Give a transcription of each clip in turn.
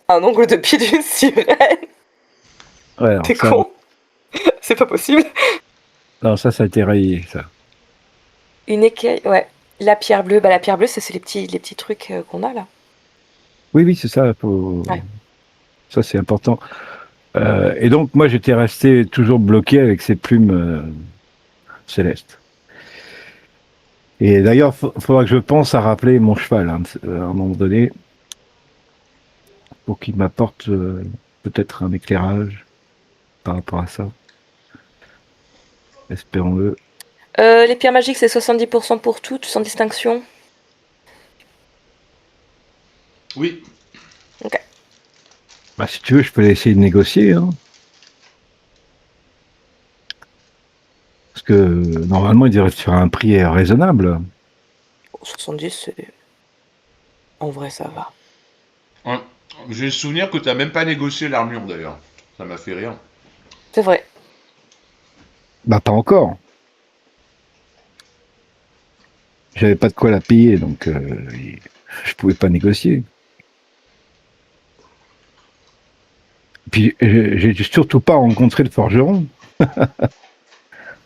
Un ongle de pied d'une sirène. Ouais, alors T'es ça, con. C'est pas possible. non, ça a été rayé, ça. Une écaille, ouais. La pierre bleue, la pierre bleue, c'est les petits trucs qu'on a là. Oui, c'est ça. Ouais. Ça, c'est important. Et donc, moi, j'étais resté toujours bloqué avec ces plumes célestes. Et d'ailleurs, faudra que je pense à rappeler mon cheval à un moment donné pour qu'il m'apporte peut-être un éclairage par rapport à ça. Espérons-le. Les pierres magiques, c'est 70% pour toutes, sans distinction. Oui. Ok. Bah, si tu veux, je peux essayer de négocier. Hein. Parce que normalement, il devrait faire un prix raisonnable. 70, c'est... En vrai, ça va. Ouais. J'ai le souvenir que t'as même pas négocié l'armure d'ailleurs. Ça m'a fait rire. C'est vrai. Bah, pas encore. J'avais pas de quoi la payer, donc je pouvais pas négocier. Puis j'ai surtout pas rencontré le forgeron.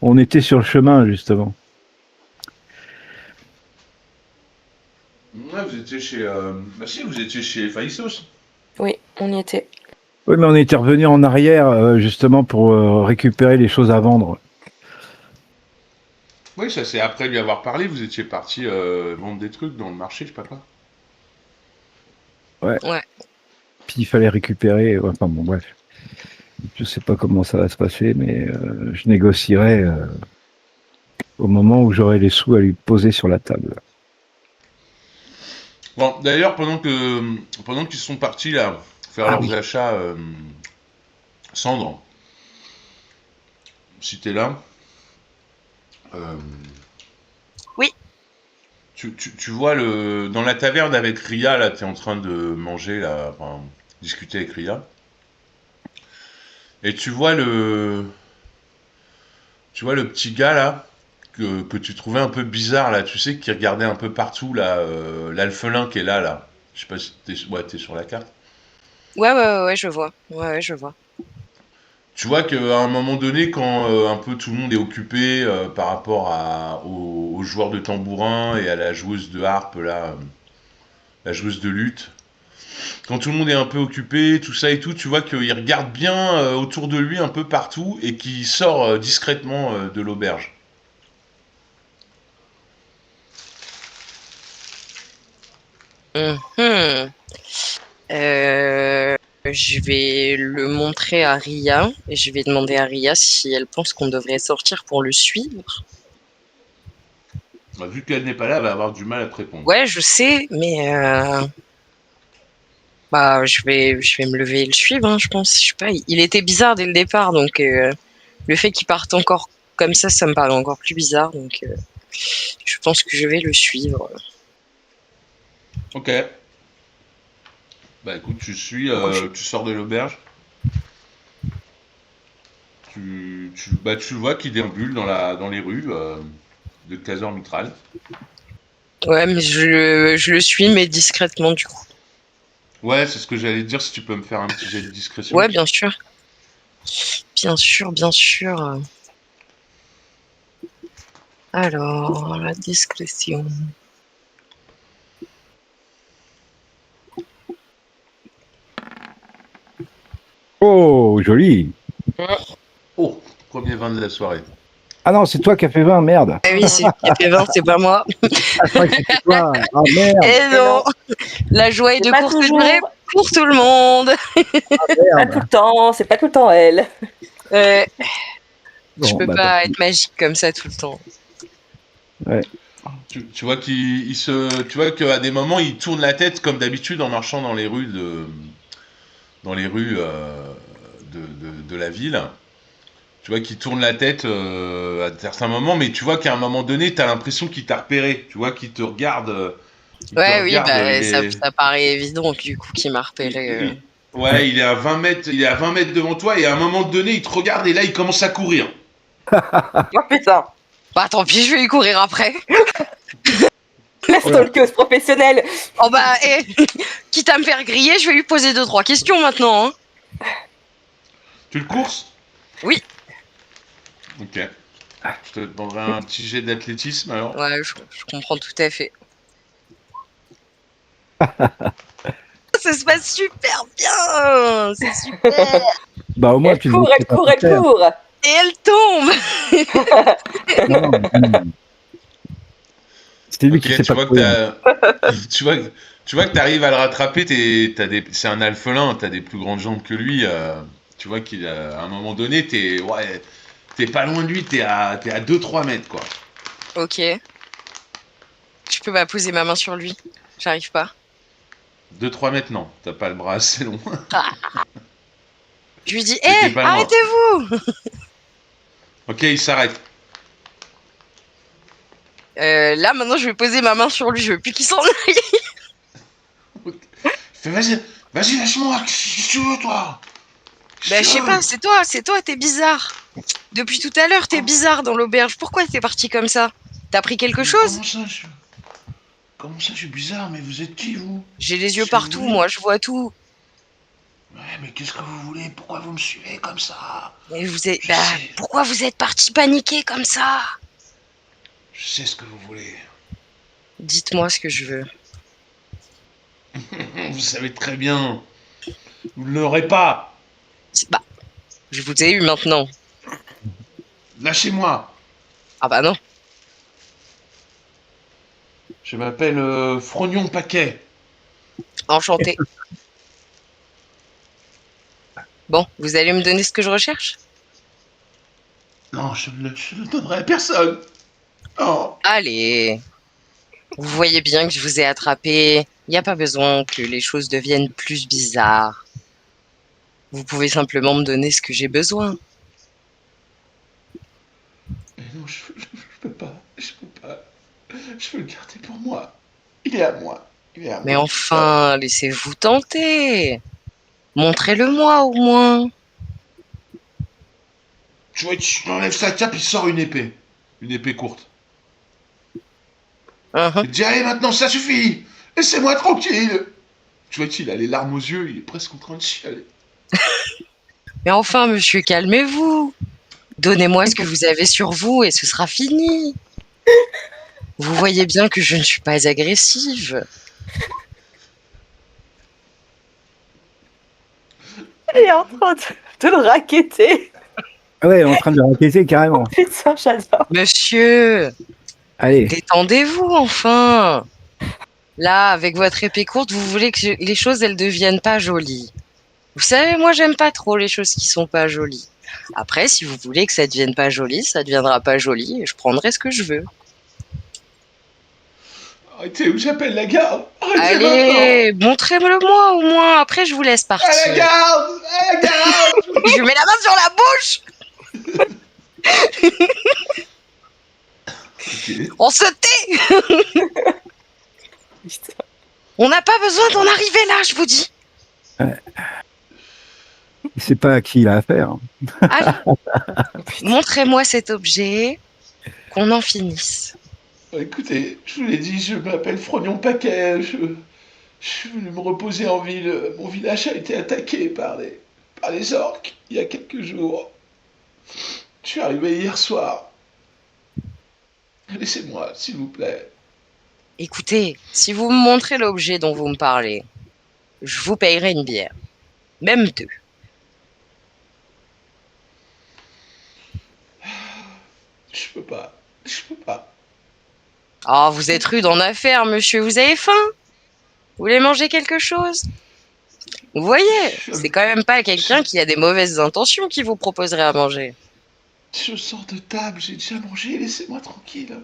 On était sur le chemin, justement. Ouais, vous étiez chez. Bah si, vous étiez chez Phaïsos. Oui, on y était. Oui, mais on était revenu en arrière, justement, pour récupérer les choses à vendre. Oui, ça c'est après lui avoir parlé, vous étiez parti vendre des trucs dans le marché, je sais pas quoi. Ouais. Ouais. Puis il fallait récupérer. Enfin bon, bref. Je sais pas comment ça va se passer, mais je négocierai au moment où j'aurai les sous à lui poser sur la table. Bon, d'ailleurs, pendant qu'ils sont partis là faire Ah leurs oui. achats, Sandre, si t'es là, euh, Oui. tu vois dans la taverne avec Ria là, t'es en train de manger là, enfin, discuter avec Ria, et tu vois le petit gars là que tu trouvais un peu bizarre là, tu sais, qui regardait un peu partout là, l'alphelin qui est là. Je sais pas si t'es sur la carte. Ouais, je vois. Ouais, je vois. Tu vois qu'à un moment donné, quand un peu tout le monde est occupé par rapport aux joueurs de tambourin et à la joueuse de harpe, là, la joueuse de lutte, quand tout le monde est un peu occupé, tout ça et tout, tu vois qu'il regarde bien autour de lui un peu partout et qu'il sort discrètement de l'auberge. Mhm. Euh, je vais le montrer à Ria et je vais demander à Ria si elle pense qu'on devrait sortir pour le suivre. Bah, vu qu'elle n'est pas là, elle va avoir du mal à te répondre. Ouais, je sais, mais je vais me lever et le suivre, hein, je pense. Je sais pas, il était bizarre dès le départ, donc le fait qu'il parte encore comme ça me paraît encore plus bizarre, donc je pense que je vais le suivre. Ok. Bah écoute, Roger. tu sors de l'auberge. Tu le vois qui déambule dans les rues de Casor Mitral. Ouais, mais je le suis, mais discrètement du coup. Ouais, c'est ce que j'allais te dire, si tu peux me faire un petit jet de discrétion. Ouais, bien sûr. Bien sûr, bien sûr. Alors, la discrétion. Oh, joli. Oh, premier vin de la soirée. Ah non, c'est toi qui as fait 20, merde. Ah oui, c'est lui qui a fait 20, c'est pas moi. Ah, je croyais que c'était toi. Ah merde. Et Et non, non, la joie est c'est de pas courte toujours, durée pour tout le monde. pas tout le temps, c'est pas tout le temps elle. Euh, je Bon, peux bah, pas être magique comme ça tout le temps. ouais. Tu vois tu vois qu'à des moments il tourne la tête comme d'habitude en marchant dans les rues de la ville. Tu vois qu'il tourne la tête à certains moments, mais tu vois qu'à un moment donné, t'as l'impression qu'il t'a repéré. Tu vois qu'il te regarde. Ouais, oui, Il est. ça paraît évident du coup qu'il m'a repéré. Ouais. Ouais, il est à 20 mètres, il est à 20 mètres devant toi et à un moment donné, il te regarde et là, il commence à courir. Oh putain. Bah tant pis, je vais y courir après. La Voilà. stalkeuse professionnelle. Oh bah, quitte à me faire griller, je vais lui poser 2-3 questions maintenant. Hein. Tu le courses? Oui. Ok. Je te demanderai un petit jet d'athlétisme alors. Ouais, je comprends tout à fait. Ça se passe super bien. C'est super. Bah au moins Elle tu court, devrais elle pas court, te elle faire. court. Et elle tombe. Non, non. C'est lui qui Ok, sait tu pas vois que courir. tu vois que t'arrives à le rattraper. C'est un alphelin. T'as des plus grandes jambes que lui. Tu vois qu'à un moment donné, t'es pas loin de lui. T'es à 2-3 mètres quoi. Ok. Je peux pas poser ma main sur lui. J'arrive pas. 2-3 mètres non. T'as pas le bras assez long. Ah. Je lui dis, Mais t'es pas loin. arrêtez-vous. Ok, il s'arrête. Là, maintenant, je vais poser ma main sur lui. Je veux plus qu'il s'en aille. Fais vas-y, lâche-moi. Qu'est-ce que tu veux toi? Bah, je sais pas, c'est toi, t'es bizarre. Depuis tout à l'heure, t'es bizarre dans l'auberge. Pourquoi t'es parti comme ça? T'as pris quelque Mais chose? comment ça, je suis bizarre? Mais vous êtes qui vous? J'ai les yeux Qu'est-ce que vous partout, voulez? moi, je vois tout. Ouais, mais qu'est-ce que vous voulez? Pourquoi vous me suivez comme ça? Mais vous êtes, Je bah, sais, pourquoi vous êtes parti paniquer comme ça? je sais ce que vous voulez. Dites-moi ce que je veux. Vous savez très bien. Vous ne l'aurez pas. Bah, je vous ai eu maintenant. Lâchez-moi. Ah bah non. Je m'appelle Frognon Paquet. Enchanté. Bon, vous allez me donner ce que je recherche? Non, je ne le donnerai à personne. Oh. Allez. Vous voyez bien que je vous ai attrapé. Il n'y a pas besoin que les choses deviennent plus bizarres. Vous pouvez simplement me donner ce que j'ai besoin. Mais non, je peux pas. Je peux pas. Je veux le garder pour moi. Il est à moi. Il est à Mais moi. enfin, laissez-vous tenter. Montrez-le-moi au moins. Tu vois, tu enlèves sa cape, il sort une épée. Une épée courte. Uhum. Il dit allez maintenant, ça suffit. Laissez-moi tranquille. Tu vois qu'il a les larmes aux yeux, il est presque en train de chialer. Mais enfin, monsieur, calmez-vous. Donnez-moi ce que vous avez sur vous et ce sera fini. Vous voyez bien que je ne suis pas agressive. Elle est en train de le raqueter. Ah ouais, en train de raqueter carrément. Putain, j'adore. Monsieur, Allez, détendez-vous enfin. Là, avec votre épée courte, vous voulez que les choses, elles deviennent pas jolies. Vous savez, moi, j'aime pas trop les choses qui sont pas jolies. Après, si vous voulez que ça devienne pas joli, ça deviendra pas joli et je prendrai ce que je veux. Arrêtez ou j'appelle la garde. Arrêtez maintenant. Allez, montrez-le-moi au moins. Après, je vous laisse À la partir. garde. À la garde. Je lui mets la main sur la bouche. Ok. On se tait. Putain. On n'a pas besoin d'en arriver là, je vous dis. il sait pas à qui il a affaire. Allez, montrez-moi cet objet, qu'on en finisse. Écoutez, je vous l'ai dit, je m'appelle Frognon Paquet. Je suis venu me reposer en ville. Mon village a été attaqué par les orques il y a quelques jours. Je suis arrivé hier soir. Laissez-moi, s'il vous plaît. Écoutez, si vous me montrez l'objet dont vous me parlez, je vous payerai une bière. Même 2. Je peux pas. Je peux pas. Ah, vous êtes rude en affaires, monsieur. Vous avez faim? Vous voulez manger quelque chose? Vous voyez, c'est quand même pas quelqu'un qui a des mauvaises intentions qui vous proposerait à manger. Je sors de table, j'ai déjà mangé, laissez-moi tranquille.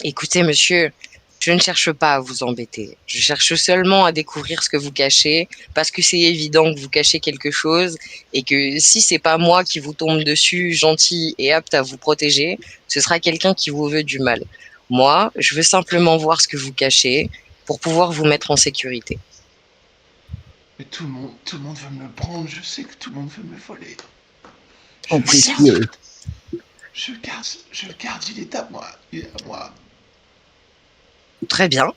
Écoutez, monsieur, je ne cherche pas à vous embêter. Je cherche seulement à découvrir ce que vous cachez, parce que c'est évident que vous cachez quelque chose, et que si c'est pas moi qui vous tombe dessus, gentil et apte à vous protéger, ce sera quelqu'un qui vous veut du mal. Moi, je veux simplement voir ce que vous cachez, pour pouvoir vous mettre en sécurité. Mais tout le monde veut me le prendre, je sais que tout le monde veut me le voler. En Je précieux. je le garde, il est à moi, il est à moi. Très bien.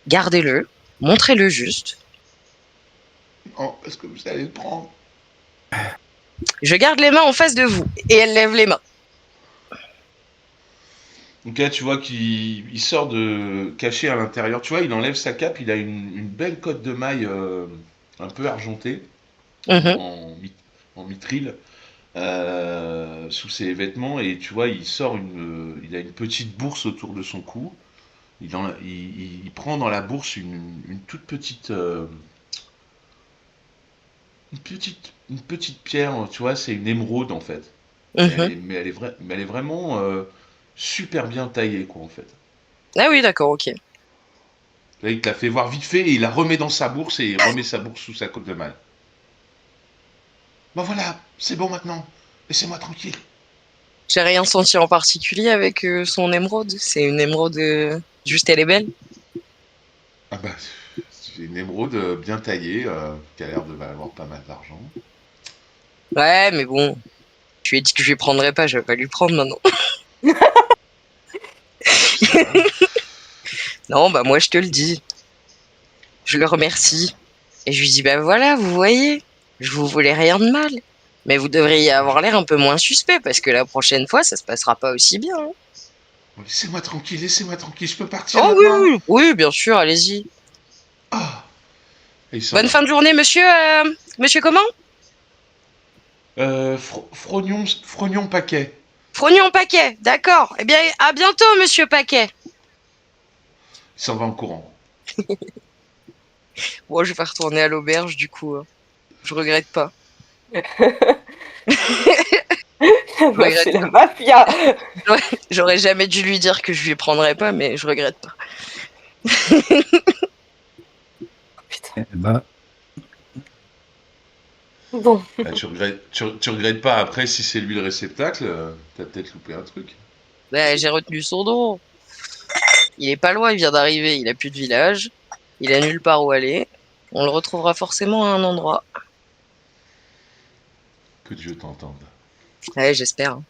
gardez-le, montrez-le juste. Non, parce que vous allez le prendre. Je garde les mains en face de vous. Et elle lève les mains. Donc là, tu vois qu'il sort de caché à l'intérieur. Tu vois, il enlève sa cape. Il a une belle cotte de maille un peu argentée Mhm. en mitril sous ses vêtements. Et tu vois, il a une petite bourse autour de son cou. Il prend dans la bourse une toute une petite pierre. Tu vois, c'est une émeraude en fait. Mhm. Mais elle est vraiment super bien taillée, quoi, en fait. Ah oui, d'accord, ok. Là, il te la fait voir vite fait et il la remet dans sa bourse et il remet sa bourse sous sa cotte de maille. Bon voilà, c'est bon maintenant. Laissez-moi tranquille. J'ai rien senti en particulier avec son émeraude. C'est une émeraude, juste elle est belle. Ah bah, c'est une émeraude bien taillée qui a l'air de valoir pas mal d'argent. Ouais, mais bon, je lui ai dit que je lui prendrais pas, je vais pas lui prendre maintenant. Ça va. Non, bah moi je te le dis. Je le remercie. Et je lui dis, bah voilà, vous voyez, je vous voulais rien de mal. Mais vous devriez avoir l'air un peu moins suspect, parce que la prochaine fois, ça se passera pas aussi bien. Hein. Laissez-moi tranquille, je peux partir Oh oui, maintenant. oui, oui, bien sûr, allez-y. Ah, et il s'en Bonne va. fin de journée, monsieur. Monsieur comment? Frognon Paquet. Frognon Paquet, d'accord. Eh bien, à bientôt, monsieur Paquet. Il s'en va en courant. Bon, je vais retourner à l'auberge, du coup. Je regrette pas. La Je meuf, regrette c'est la pas. mafia. J'aurais jamais dû lui dire que je lui prendrais pas, mais je regrette pas. Putain. Eh ben, Bon, Bah, tu regrettes pas après si c'est lui le réceptacle, t'as peut-être loupé un truc. Ouais, j'ai retenu son nom. Il est pas loin, il vient d'arriver, il a plus de village. Il a nulle part où aller. On le retrouvera forcément à un endroit. Que Dieu t'entende. Ouais, j'espère. Hein.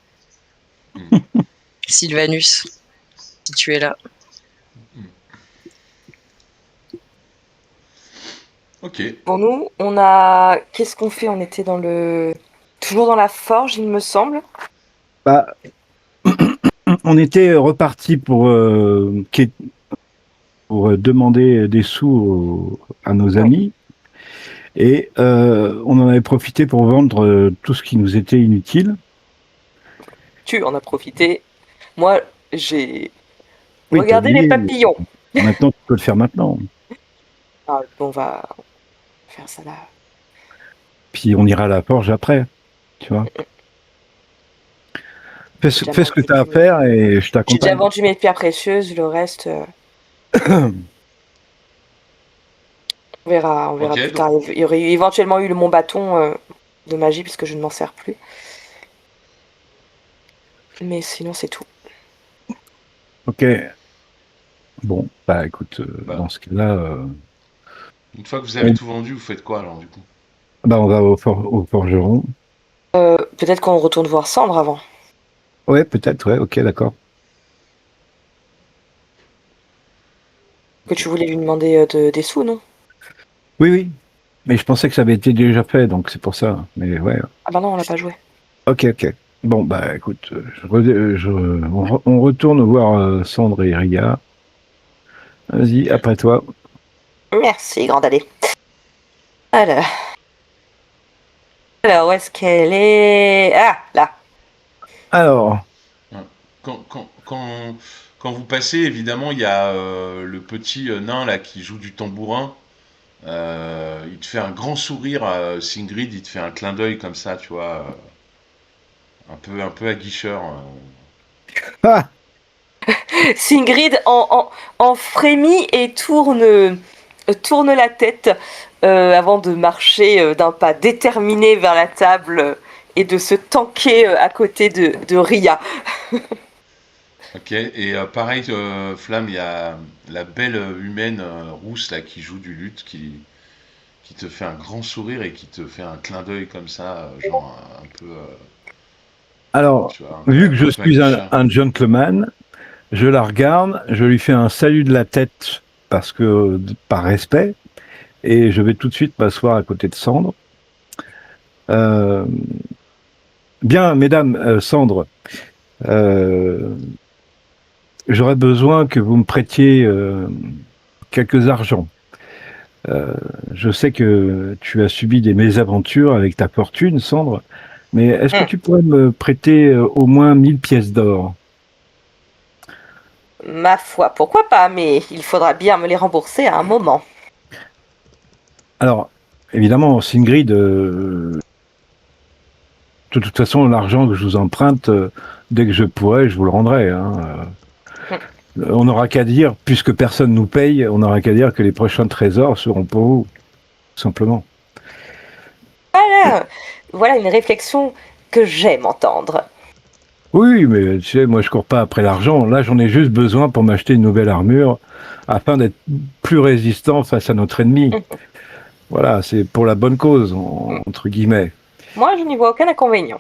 Hmm. Sylvanus, si tu es là. Ok. pour nous, on a. Qu'est-ce qu'on fait? On était dans le. Toujours dans la forge, il me semble. bah, on était reparti pour demander des sous à nos Ouais. amis et on en avait profité pour vendre tout ce qui nous était inutile. Tu en as profité. Moi, j'ai Oui, t'as regardé les oublié. papillons. Maintenant, tu peux le faire maintenant. Ah, on va faire ça là. Puis on ira à la forge après, tu vois. Fais, J'ai déjà fais ce que tu as à vendu faire et je J'ai déjà t'accompagne. vendu mes pierres précieuses. Le reste, on verra Ok, plus donc, tard. Il y aurait éventuellement eu mon bâton de magie puisque je ne m'en sers plus. Mais sinon, c'est tout. Ok. Bon, bah écoute, bah, dans ce cas-là, une fois que vous avez on, tout vendu, vous faites quoi alors du coup? bah, on va au forgeron. Peut-être qu'on retourne voir Cendre avant. Ouais, peut-être, ouais, ok, d'accord. Que Ok. tu voulais lui demander des sous, non? Oui, oui. Mais je pensais que ça avait été déjà fait, donc c'est pour ça. Mais ouais, Ah bah non, on l'a pas joué. ok, ok. Bon, bah écoute, on retourne voir Sandre et Ria. Vas-y, Ok. après toi. Merci, grande allée. Alors, où est-ce qu'elle est? Ah, là. Alors, Ouais. Quand, quand, quand, quand vous passez, évidemment, il y a le petit nain là qui joue du tambourin. Il te fait un grand sourire, Singrid, il te fait un clin d'œil comme ça, tu vois, un peu aguicheur. ah, Singrid en frémit et tourne la tête avant de marcher d'un pas déterminé vers la table et de se tanker à côté de Ria. Ok, et pareil, Flamme, il y a la belle humaine rousse là qui joue du luth, qui te fait un grand sourire et qui te fait un clin d'œil comme ça, genre un peu, alors, tu vois, vu que je un peu suis aguicheur. un gentleman, je la regarde, je lui fais un salut de la tête parce que par respect, et je vais tout de suite m'asseoir à côté de Sandre. Bien, mesdames, Sandre, j'aurais besoin que vous me prêtiez quelques argents. Je sais que tu as subi des mésaventures avec ta fortune, Sandre, mais est-ce que tu pourrais me prêter au moins 1000 pièces d'or? Ma foi, pourquoi pas, mais il faudra bien me les rembourser à un moment. Alors, évidemment, Singrid, de toute façon, l'argent que je vous emprunte, dès que je pourrai, je vous le rendrai. Hein. On n'aura qu'à dire, puisque personne nous paye, on n'aura qu'à dire que les prochains trésors seront pour vous, tout simplement. Voilà une réflexion que j'aime entendre. Oui, mais tu sais, moi je cours pas après l'argent. Là, j'en ai juste besoin pour m'acheter une nouvelle armure afin d'être plus résistant face à notre ennemi. Voilà, c'est pour la bonne cause, entre guillemets. Moi, je n'y vois aucun inconvénient.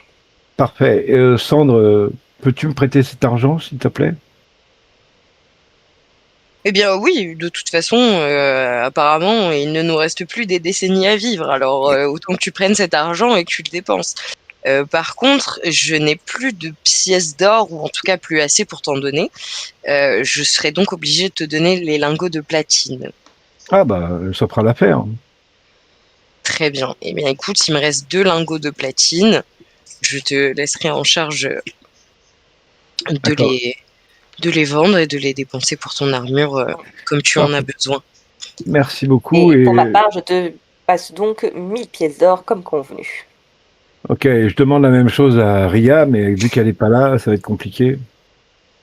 Parfait. Sandre, peux-tu me prêter cet argent, s'il te plaît? Eh bien oui, de toute façon, apparemment, il ne nous reste plus des décennies à vivre. Alors autant que tu prennes cet argent et que tu le dépenses. Par contre, je n'ai plus de pièces d'or, ou en tout cas plus assez pour t'en donner. Je serai donc obligée de te donner les lingots de platine. Ah bah, ça fera l'affaire. Très bien. Eh bien écoute, il me reste 2 lingots de platine. Je te laisserai en charge de les vendre et de les dépenser pour ton armure comme tu en as besoin. Merci beaucoup. Et pour ma part, je te passe donc 1000 pièces d'or comme convenu. Ok, je demande la même chose à Ria, mais vu qu'elle n'est pas là, ça va être compliqué.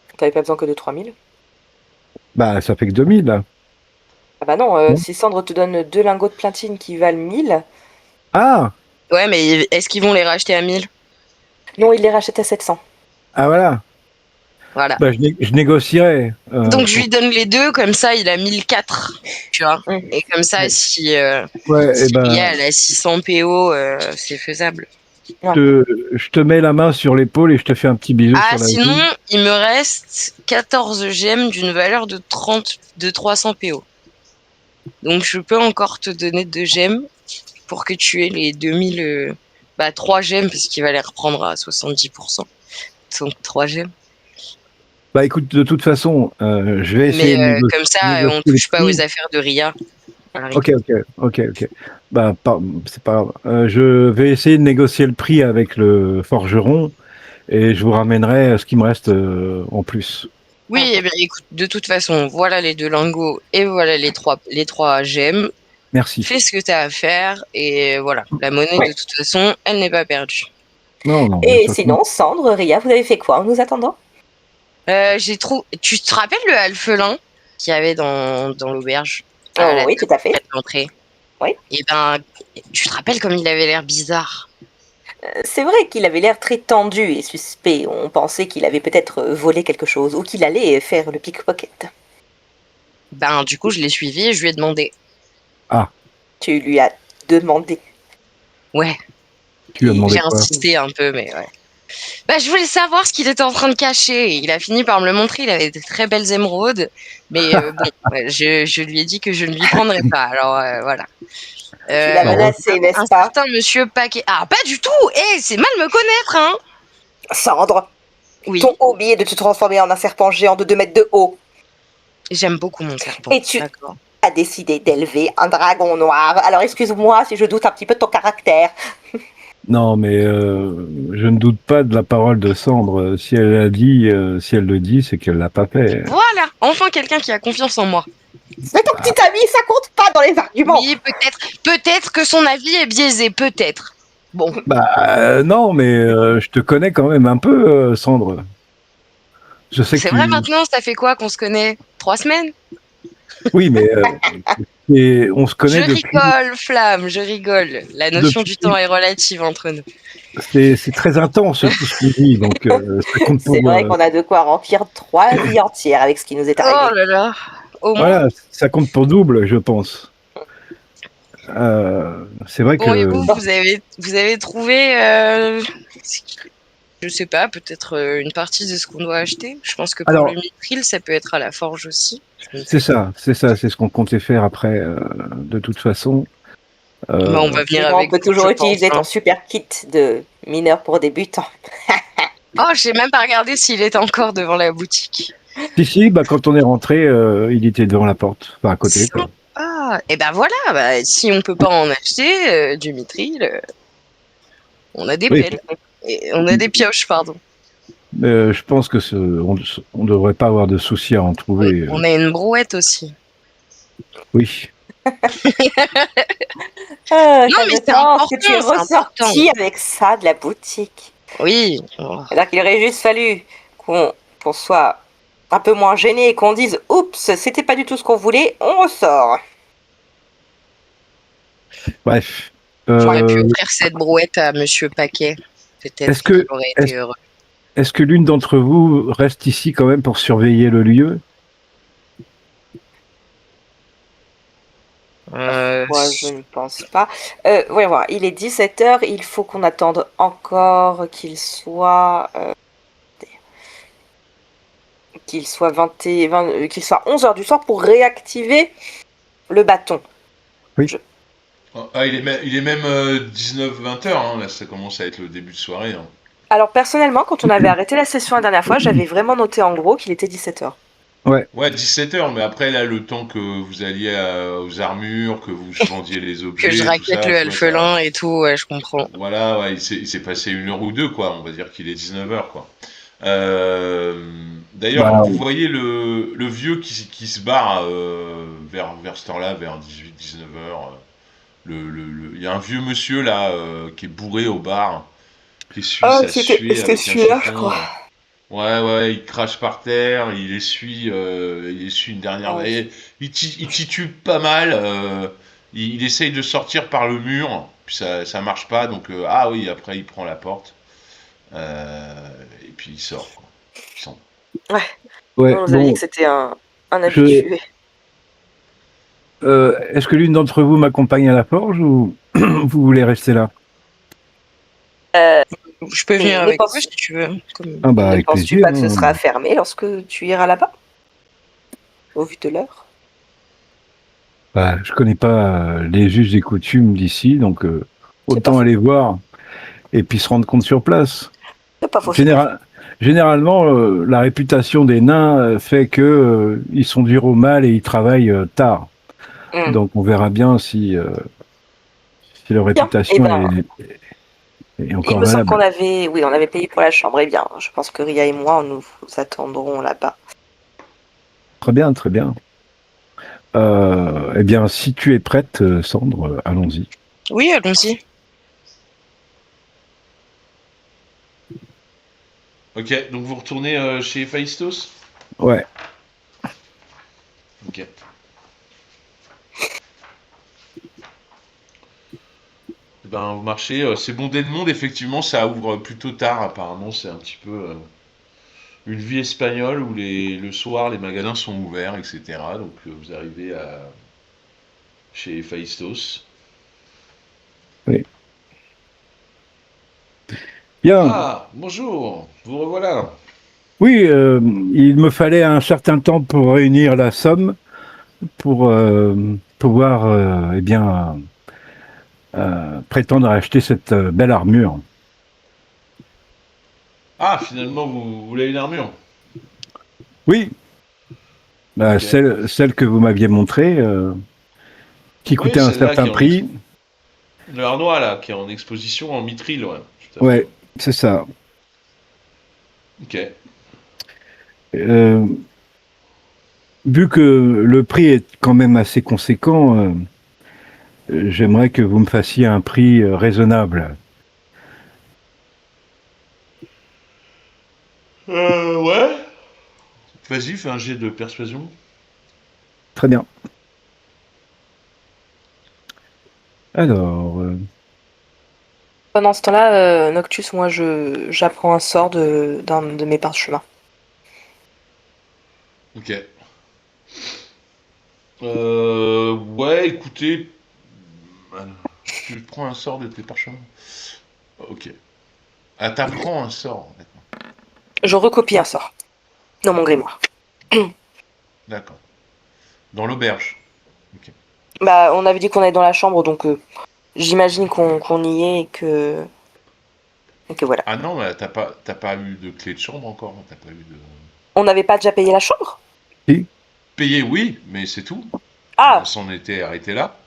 Tu n'avais pas besoin que de 3000? Bah, ça fait que 2000, là. Ah bah non, si Sandre te donne 2 lingots de platine qui valent 1000... Ah! Ouais, mais est-ce qu'ils vont les racheter à 1000? Non, il les rachète à 700. Ah, voilà. Voilà. Bah, je négocierai. Donc je lui donne les 2, comme ça il a 1004, tu vois. Et comme ça, si Ria elle a 600 PO, c'est faisable. Je te mets la main sur l'épaule et je te fais un petit bisou sur la sinon, joue. il me reste 14 gemmes d'une valeur de 300 PO. Donc je peux encore te donner 2 gemmes pour que tu aies les 2000... 3 gemmes, parce qu'il va les reprendre à 70%. Donc 3 gemmes. Bah écoute, de toute façon, je vais essayer Mais de comme ça, on touche pas aux affaires de Ria. Ok. Bah, c'est pas grave. Je vais essayer de négocier le prix avec le forgeron et je vous ramènerai ce qui me reste en plus. Oui, eh bien, écoute, de toute façon, voilà les 2 lingots et voilà les 3 gemmes. Merci. Fais ce que tu as à faire et voilà, la monnaie de toute façon, elle n'est pas perdue. Non, et sinon, Sandre, Ria, vous avez fait quoi en nous attendant? Tu te rappelles le alphelin qu'il y avait dans l'auberge? Oui, tout à fait. L'entrée. Oui. Et ben, tu te rappelles comme il avait l'air bizarre? C'est vrai qu'il avait l'air très tendu et suspect. On pensait qu'il avait peut-être volé quelque chose ou qu'il allait faire le pickpocket. Ben, du coup, je l'ai suivi et je lui ai demandé. Ah. Tu lui as demandé? Ouais. Tu lui as demandé quoi? J'ai insisté un peu, mais ouais. Bah, je voulais savoir ce qu'il était en train de cacher. Il a fini par me le montrer. Il avait de très belles émeraudes. Mais je lui ai dit que je ne lui prendrais pas. Alors, voilà. Tu l'as menacé, n'est-ce pas? Un certain monsieur Paquet. Ah, pas du tout. C'est mal me connaître, hein. Sandre, oui. Ton hobby est de te transformer en un serpent géant de 2 mètres de haut. J'aime beaucoup mon serpent. Et tu as décidé d'élever un dragon noir. Alors excuse-moi si je doute un petit peu de ton caractère. Non, mais je ne doute pas de la parole de Sandre. Si elle l'a dit, si elle le dit, c'est qu'elle l'a pas fait. Voilà, enfin quelqu'un qui a confiance en moi. Mais ton petit ami, ça compte pas dans les arguments. Oui, peut-être que son avis est biaisé, peut-être. Bon. Bah non, mais je te connais quand même un peu, Sandre. Je sais que c'est vrai maintenant, ça fait quoi qu'on se connaît? 3 semaines? Oui, mais on se connaît depuis... Je rigole, Flamme, je rigole. La notion du temps est relative entre nous. C'est très intense tout ce qu'on dit, donc ça compte pour... C'est vrai qu'on a de quoi remplir 3 vies entières avec ce qui nous est arrivé. Oh là là, au moins. Voilà, ça compte pour double, je pense. C'est vrai que... Et vous avez trouvé... Je sais pas, peut-être une partie de ce qu'on doit acheter. Je pense que pour Alors, le mithril, ça peut être à la forge aussi. Je ne c'est sais pas. ça, c'est ce qu'on comptait faire après, de toute façon. Bah, on Euh, va venir Sinon, on avec peut vous, je toujours pense, utiliser hein. ton super kit de mineur pour débutants. Oh, j'ai même pas regardé s'il est encore devant la boutique. si, bah, quand on est rentré, il était devant la porte, enfin à côté, quoi. Sympa. Et ben voilà, bah, si on peut pas en acheter du mithril, on a des Oui, pelles. Et on a des pioches, pardon. je pense que on devrait pas avoir de soucis à en On, trouver. on a une brouette aussi. Oui. Non, Ça mais fait c'est sens que tu es important, c'est important. ressorti avec ça de la boutique. Oui. Oh. C'est-à-dire qu'il aurait juste fallu qu'on soit un peu moins gêné et qu'on dise oups, c'était pas du tout ce qu'on voulait, on ressort. Bref. J'aurais pu Euh, offrir cette brouette à Monsieur Paquet. est-ce Peut-être qu'il que, aurait est-ce, été heureux. est-ce que l'une d'entre vous reste ici quand même pour surveiller le lieu? Moi, je ne pense pas. Voyons voir, il est 17h, il faut qu'on attende encore qu'il soit 11h du soir pour réactiver le bâton. Ah, il est même 19-20 heures, hein, là ça commence à être le début de soirée. Hein. Alors personnellement, quand on avait arrêté la session la dernière fois, j'avais vraiment noté en gros qu'il était 17h. Ouais. Ouais, 17 heures, mais après là, le temps que vous alliez aux armures, que vous vendiez les Que je objets, tout raquette ça, le tu vois, ça. alphelin et tout, ouais, je comprends. Voilà, ouais, il s'est passé 1 heure ou 2, quoi. On va dire qu'il est 19 heures, quoi. D'ailleurs, Bah, vous voyez le vieux qui se barre vers cette heure-là, vers 18-19 heures. Il y a un vieux monsieur là qui est bourré au bar, qui essuie Ah, sa suée c'était avec un celui-là, je chiffon. crois. Ouais, ouais, il crache par terre, il essuie une dernière. Ah oui. Il titube pas mal. Il essaye de sortir par le mur, puis ça marche pas. Donc ah oui, après il prend la porte et puis il sort, quoi. Il s'en Ouais, ouais. on nous avait dit Bon, que c'était un je, habitué. est-ce que l'une d'entre vous m'accompagne à la forge ou vous voulez rester là? Je peux venir Mais avec toi si tu veux. Ah bah ne avec penses-tu plaisir, pas que ce hein. sera fermé lorsque tu iras là-bas, au vu de l'heure? Bah, je connais pas les us et coutumes d'ici, donc C'est pas autant faux. aller voir et puis se rendre compte sur place. C'est pas faux, c'est pas faux. Généralement, la réputation des nains fait que ils sont durs au mal et ils travaillent tard. Hmm. Donc on verra bien si leur Bien. Eh réputation ben, est il encore me semble valable. on avait payé pour la chambre. Eh bien, je pense que Ria et moi, nous vous attendrons là-bas. Très bien, très bien. Eh bien, si tu es prête, Sandre, allons-y. Oui, allons-y. Ok, donc vous retournez chez Phaistos? Ouais. Ok. Eh ben, vous marchez, c'est bondé de monde, effectivement, ça ouvre plutôt tard, apparemment, c'est un petit peu une vie espagnole où le soir, les magasins sont ouverts, etc. Donc, vous arrivez chez Phaistos. Oui. Bien. Ah, bonjour, vous revoilà. Oui, il me fallait un certain temps pour réunir la somme pour pouvoir, eh bien, prétendre acheter cette belle armure. Ah, finalement, vous voulez une armure. Oui, bah, Ok. celle que vous m'aviez montrée, qui Oui, coûtait un celle-là qui certain est prix. le harnois, là, qui est en exposition en mitril, ouais, tout à fait. Ouais, c'est ça. Ok. Euh, vu que le prix est quand même assez conséquent, j'aimerais que vous me fassiez un prix raisonnable. Ouais. Vas-y, fais un jet de persuasion. Très bien. Alors, Pendant ce temps-là, Noctus, moi, j'apprends un sort d'un de mes parchemins. Ok. Ouais, écoutez, tu prends un sort de tes parchemins. Ok. Ah, t'apprends un sort. Je recopie un sort dans mon grimoire. D'accord. Dans l'auberge. Bah, on avait dit qu'on allait dans la chambre, donc j'imagine qu'on y est et que voilà. Ah non, mais t'as pas eu de clé de chambre encore. T'as pas eu de. On n'avait pas déjà payé la chambre? Si. Payé, oui, mais c'est tout. On Ah, s'en était arrêté là.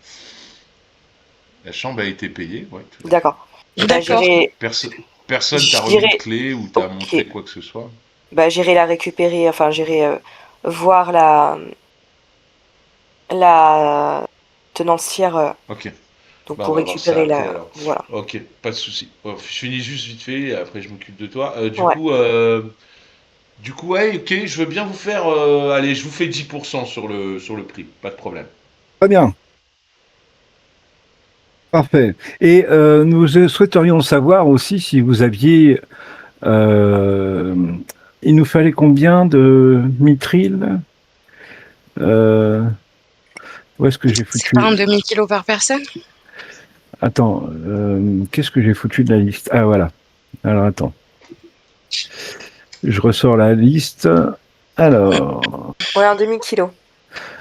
La chambre a été payée, ouais, tout à fait. d'accord. Bah, D'accord. Personne t'a remis de j'irai. clé ou t'a Ok. montré quoi que ce soit. Bah, j'irai la récupérer. Enfin, j'irai voir la tenancière. Ok. Donc Bah, on pour va voir ça récupérer après la. alors. Voilà. Ok, pas de souci. Bon, je finis juste vite fait et après je m'occupe de toi. Ouais. Ouais, ok, je veux bien vous faire. Allez, je vous fais 10% sur le prix, pas de problème. Très bien. Parfait. Et nous souhaiterions savoir aussi si vous aviez. euh, il nous fallait combien de mithril Où est-ce que j'ai C'est foutu? pas un demi-kilo par personne? Attends, qu'est-ce que j'ai foutu de la liste? Ah voilà. Alors attends. Je ressors la liste. Alors, Ouais, un demi-kilo.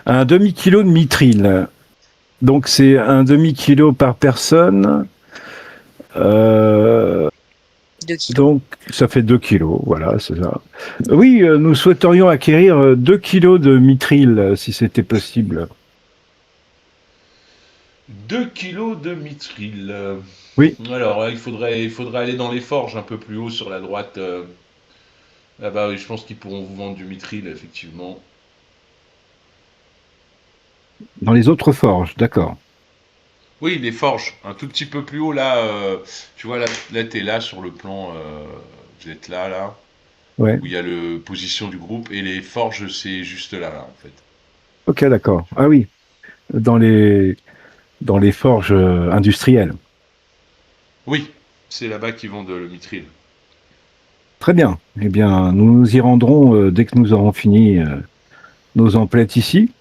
un demi-kilo de mithril. Donc c'est un demi-kilo par personne. Euh, 2 kilos. donc ça fait 2 kilos, voilà, c'est ça. Oui, nous souhaiterions acquérir 2 kilos de mithril, si c'était possible. 2 kilos de mithril. Oui, Alors, il faudrait aller dans les forges un peu plus haut sur la droite. Là-bas, oui, je pense qu'ils pourront vous vendre du mithril, effectivement. dans les autres forges, d'accord. Oui, les forges, un tout petit peu plus haut, là. Tu vois, là t'es là sur le plan. Vous êtes là, Ouais, où il y a le position du groupe. Et les forges, c'est juste là, en fait. ok, d'accord. Ah oui, dans dans les forges industrielles. Oui, c'est là-bas qu'ils vendent le mithril. Très bien. Eh bien, nous nous y rendrons dès que nous aurons fini nos emplettes ici.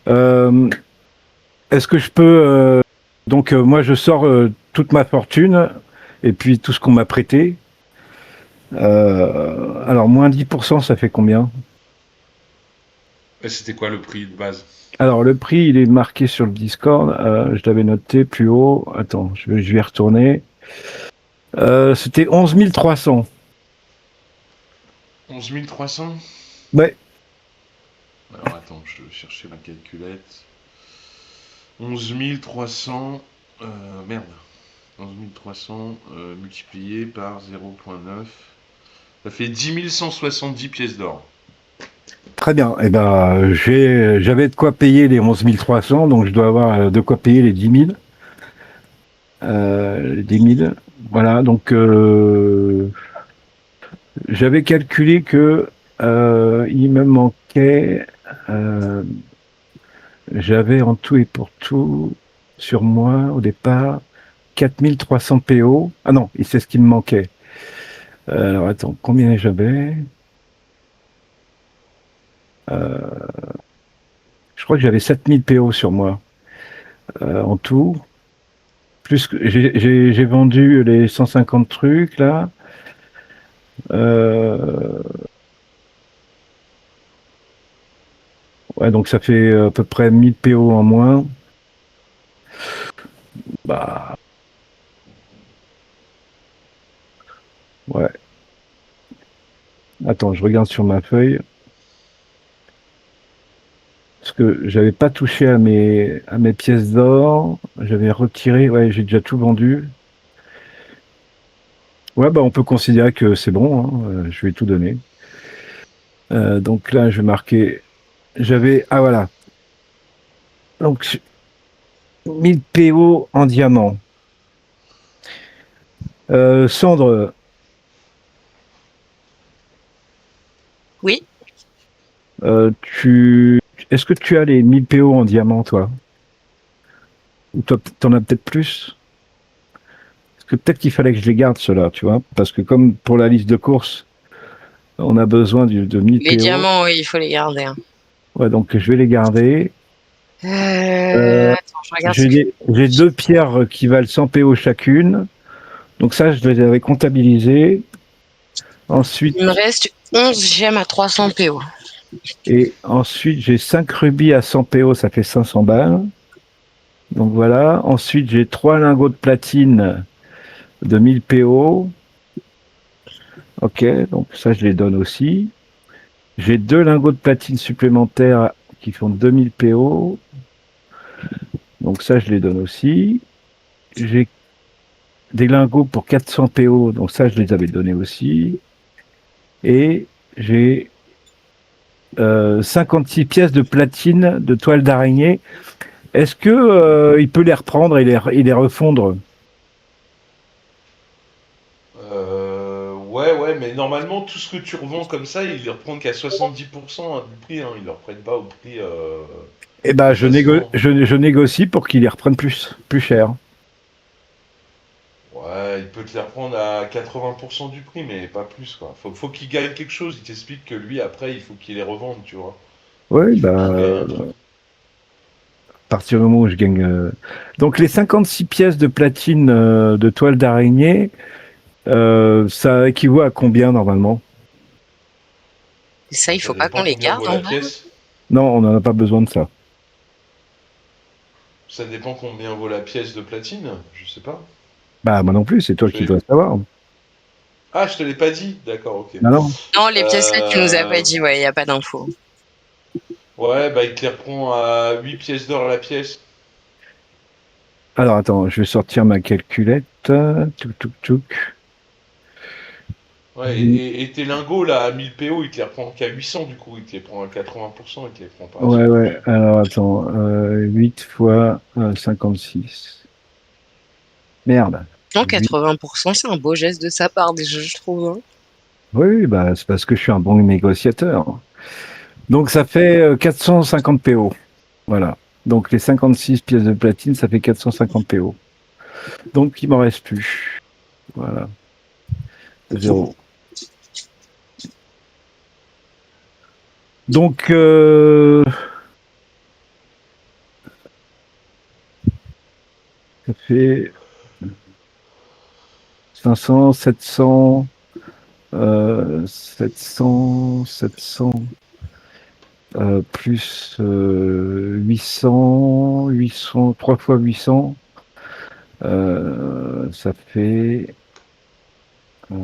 Euh, Est-ce que je peux... donc, moi, je sors toute ma fortune et puis tout ce qu'on m'a prêté. Alors, moins 10%, ça fait combien? Et c'était quoi le prix de base? Alors, le prix, il est marqué sur le Discord. Je l'avais noté plus haut. Attends, je vais y retourner. C'était 11 300. 11 300. Ouais, Alors attends, je vais chercher ma calculette. 11 300. Merde. 11 300 multiplié par 0,9. Ça fait 10 170 pièces d'or. très bien. Eh ben, j'avais de quoi payer les 11 300, donc je dois avoir de quoi payer les 10 000. Les 10 000. Voilà, donc j'avais calculé que il me manquait, euh, j'avais en tout et pour tout sur moi au départ 4300 PO. Ah non, et c'est ce qui me manquait. Alors attends, combien j'avais? Je crois que j'avais 7000 PO sur moi en tout. Plus que j'ai vendu les 150 trucs là. Euh, ouais, donc ça fait à peu près 1000 PO en moins. Bah ouais. Attends, je regarde sur ma feuille. Parce que j'avais pas touché à à mes pièces d'or. J'avais retiré, ouais, j'ai déjà tout vendu. Ouais, bah on peut considérer que c'est bon, hein, je vais tout donner. Donc là, je vais marquer. Ah voilà. Donc 1000 PO en diamant. Sandre, Oui. est-ce que tu as les 1000 PO en diamant, toi? Ou toi, t'en as peut-être plus? Parce que peut-être qu'il fallait que je les garde, ceux-là, tu vois. Parce que comme pour la liste de courses, on a besoin de 1000 Les PO. diamants, oui, il faut les garder, hein. Ouais, donc je vais les garder. Attends, je regarde ce que... J'ai 2 pierres qui valent 100 PO chacune. Donc ça, je les avais comptabilisés. Ensuite, Il me reste 11 gemmes à 300 PO. ensuite j'ai 5 rubis à 100 PO, ça fait 500 balles. Donc voilà. Ensuite, j'ai 3 lingots de platine de 1000 PO. Ok, donc ça, je les donne aussi. J'ai 2 lingots de platine supplémentaires qui font 2000 PO. Donc ça, je les donne aussi. J'ai des lingots pour 400 PO, donc ça, je les avais donnés aussi. Et j'ai 56 pièces de platine de toile d'araignée. Est-ce que il peut les reprendre et les refondre? Ouais, mais normalement, tout ce que tu revends comme ça, ils les reprennent qu'à 70% du prix, hein. Ils ne le reprennent pas au prix Eh ben, de basement. je négocie pour qu'ils les reprennent plus cher. Ouais, il peut te les reprendre à 80% du prix, mais pas plus, quoi. Faut qu'il gagne quelque chose. Il t'explique que lui, après, il faut qu'il les revende, tu vois. Oui, Il faut qu'il gagne bah, un truc. à partir du moment où je gagne. Donc, les 56 pièces de platine de toile d'araignée, ça équivaut à combien normalement? Et ça, il Ça faut pas qu'on dépend les combien vaut garde la en vrai. pièce. Non, on n'en a pas besoin de ça. Ça dépend combien vaut la pièce de platine. Je sais pas. Bah, moi non plus, c'est toi Je qui vais... dois savoir. Ah, je te l'ai pas dit. D'accord, ok. Non, non. Non, les pièces là, tu nous as pas Euh, dit, ouais, il n'y a pas d'infos. Ouais, bah il te les reprend à 8 pièces d'or la pièce. Alors, attends, je vais sortir ma calculette. Touc, touc, touc. Ouais, et tes lingots là à 1000 PO, il te les reprend qu'à 800 du coup. Il te les prend à 80%, il te les prend pas à Ouais, 100%. ouais. Alors, attends. 8 fois 56. Merde. Non, 8. 80%, c'est un beau geste de sa part, déjà, je trouve. Hein. Oui, bah, c'est parce que je suis un bon négociateur. Donc, ça fait 450 PO. Voilà. Donc, les 56 pièces de platine, ça fait 450 PO. Donc, il m'en reste plus. Voilà. Zéro. Donc, ça fait 500, 700, 700, plus 800, 3 fois 800, ça fait euh,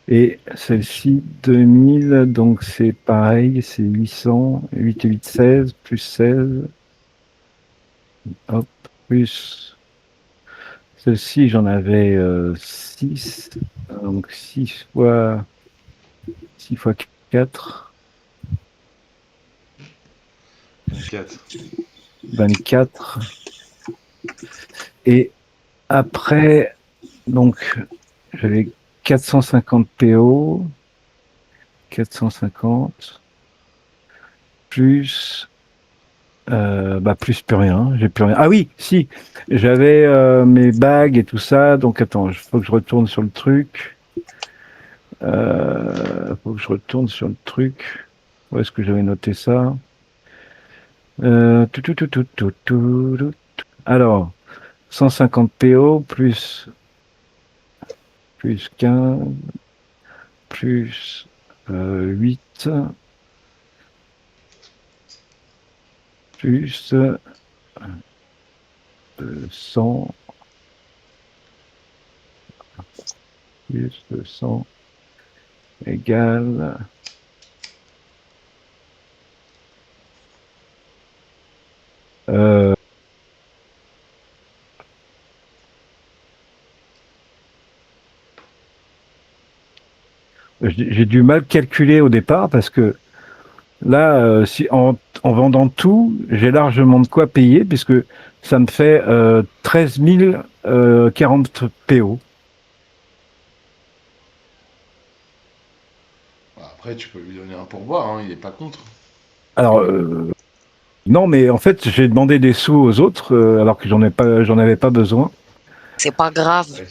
et celle-ci 2000, donc c'est pareil, c'est 800, 8 et 8, 16, plus 16, hop, plus celle-ci j'en avais 6, donc 6 fois 4, 24. 24. Et après, donc, j'avais 450 PO, 450, plus, plus plus rien, j'ai plus rien. Ah oui, si, j'avais mes bagues et tout ça, donc attends, il faut que je retourne sur le truc. Faut que je retourne sur le truc. Où est-ce que j'avais noté ça? Tout, tout, tout, tout, tout, tout, tout. Alors, 150 PO plus 15, plus 8, plus 100, plus 100 égale. Euh, j'ai du mal calculer au départ parce que là, si en vendant tout, j'ai largement de quoi payer puisque ça me fait 13 040 PO. Après, tu peux lui donner un pourboire, hein, il est pas contre. Alors, non, mais en fait, j'ai demandé des sous aux autres alors que j'en avais pas besoin. C'est pas grave. Ouais,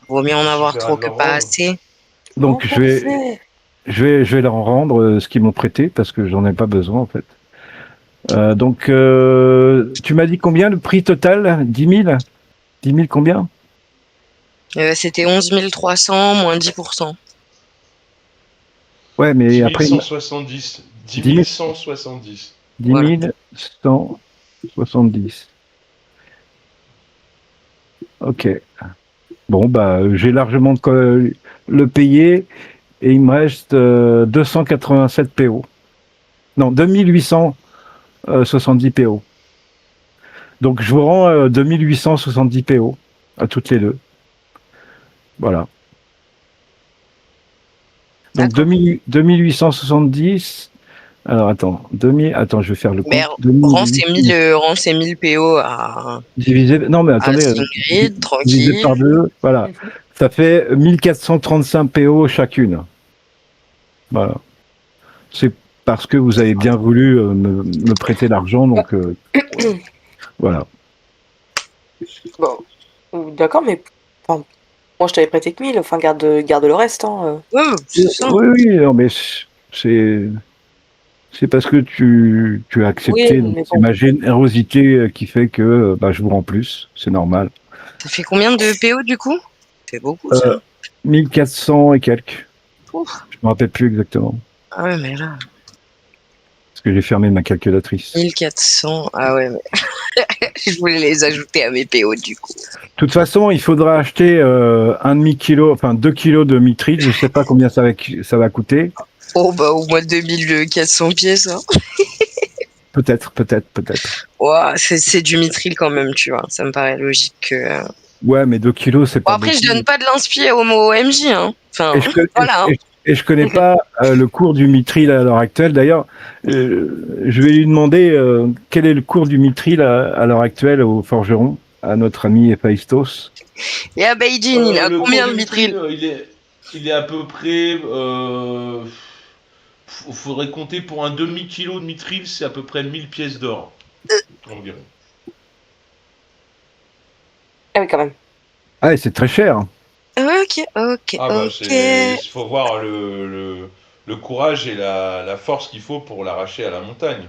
Vaut mieux en il avoir suffira trop de que leur pas rendre. assez. Donc, Remboursé. je vais leur rendre ce qu'ils m'ont prêté parce que j'en ai pas besoin en fait. Donc, tu m'as dit combien le prix total? 10 000? 10 000 combien? C'était 11 300 moins 10%. Ouais, mais 10 après, 170. 10 10 000, 170. 10 Voilà. 170. Ok. Bon, bah, j'ai largement de quoi le payer et il me reste 287 PO. Non, 2870 PO. Donc, je vous rends 2870 PO à toutes les deux. Voilà. Donc, D'accord. 2870. Alors, attends. Attends, je vais faire le Mais compte. rends ces 1000 PO Divisé. Non, mais à attendez. Sigrid, Divisé par tranquille. 2. Voilà. Ça fait 1435 PO chacune. Voilà. C'est parce que vous avez bien voulu me prêter l'argent, donc voilà. Bon, d'accord, mais enfin, moi je t'avais prêté que 1000, enfin garde le reste. Hein. Ouais, c'est ça. Oui, non, mais c'est parce que tu as Oui, accepté. Donc mais c'est bon. ma générosité qui fait que bah, je vous rends plus. C'est normal. Ça fait combien de PO du coup? C'est beaucoup ça. 1400 et quelques. Ouf. Je me rappelle plus exactement Ah ouais, mais là, parce que j'ai fermé ma calculatrice. 1400. Ah ouais, mais je voulais les ajouter à mes PO du coup. De toute façon, il faudra acheter un demi-kilo, enfin 2 kilos de mithril. Je sais pas combien ça va coûter. Oh bah au moins 2400 pièces. Hein. Peut-être. Ouah, c'est du mithril quand même, tu vois. Ça me paraît logique que. Ouais, mais 2 kilos, c'est Bon, pas après, je beaucoup. donne pas de l'inspi au mot OMJ. Hein. Enfin, Et je, co- voilà. Hein. et je connais pas le cours du mithril à l'heure actuelle. D'ailleurs, je vais lui demander quel est le cours du mithril à l'heure actuelle au forgeron, à notre ami Héphaïstos. Et à Beijing, il a Le cours combien du le mithril, mithril? il est à peu près. Faudrait compter pour un demi-kilo de mithril, c'est à peu près 1000 pièces d'or. Environ. Ah oui, quand même. Ah, et c'est très cher. Ok. Ah bah, il faut voir le courage et la force qu'il faut pour l'arracher à la montagne.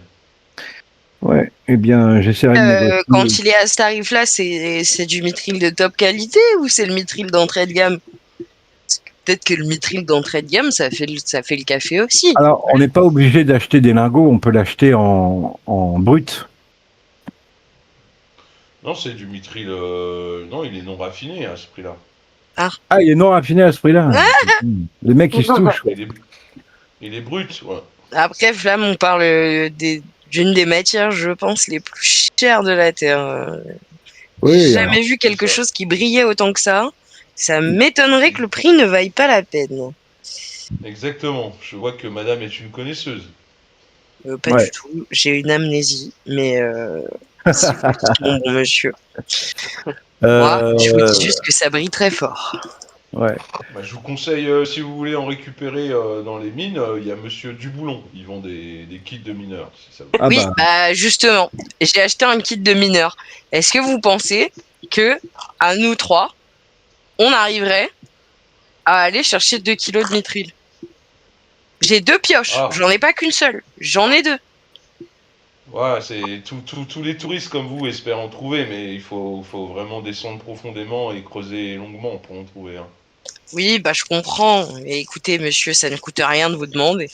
Ouais, eh bien, j'essaierai de Quand négocier. il est à ce tarif-là, c'est du mithril de top qualité ou c'est le mithril d'entrée de gamme? Peut-être que le mithril d'entrée de gamme, ça fait le café aussi. Alors, on n'est pas obligé d'acheter des lingots, on peut l'acheter en brut. Non, c'est du mithril. Non, il est non raffiné à ce prix-là. Ah, il est non raffiné à ce prix-là. Les mecs, ils se touchent. Quoi. Il est brut, ouais. Après, Flamme, on parle d'une des matières, je pense, les plus chères de la Terre. J'ai Oui, alors, jamais vu C'est quelque ça. chose qui brillait autant que ça. Ça m'étonnerait que le prix ne vaille pas la peine. Exactement. Je vois que madame est une connaisseuse. Pas ouais. du tout. J'ai une amnésie, mais si vous dites mon bon monsieur. Moi, je vous dis Euh, juste que ça brille très fort. ouais. Bah, je vous conseille, si vous voulez en récupérer dans les mines, il y a monsieur Duboulon. Ils vendent des kits de mineurs, si ça vous Ah Oui, bah, bah justement, j'ai acheté un kit de mineur. Est-ce que vous pensez que à nous trois, on arriverait à aller chercher 2 kilos de mithril? J'ai 2 pioches, Ah, j'en ai pas qu'une seule, j'en ai 2. ouais, c'est tous les touristes comme vous espèrent en trouver, mais faut vraiment descendre profondément et creuser longuement pour en trouver un. Oui, bah je comprends. Mais écoutez, monsieur, ça ne coûte rien de vous demander.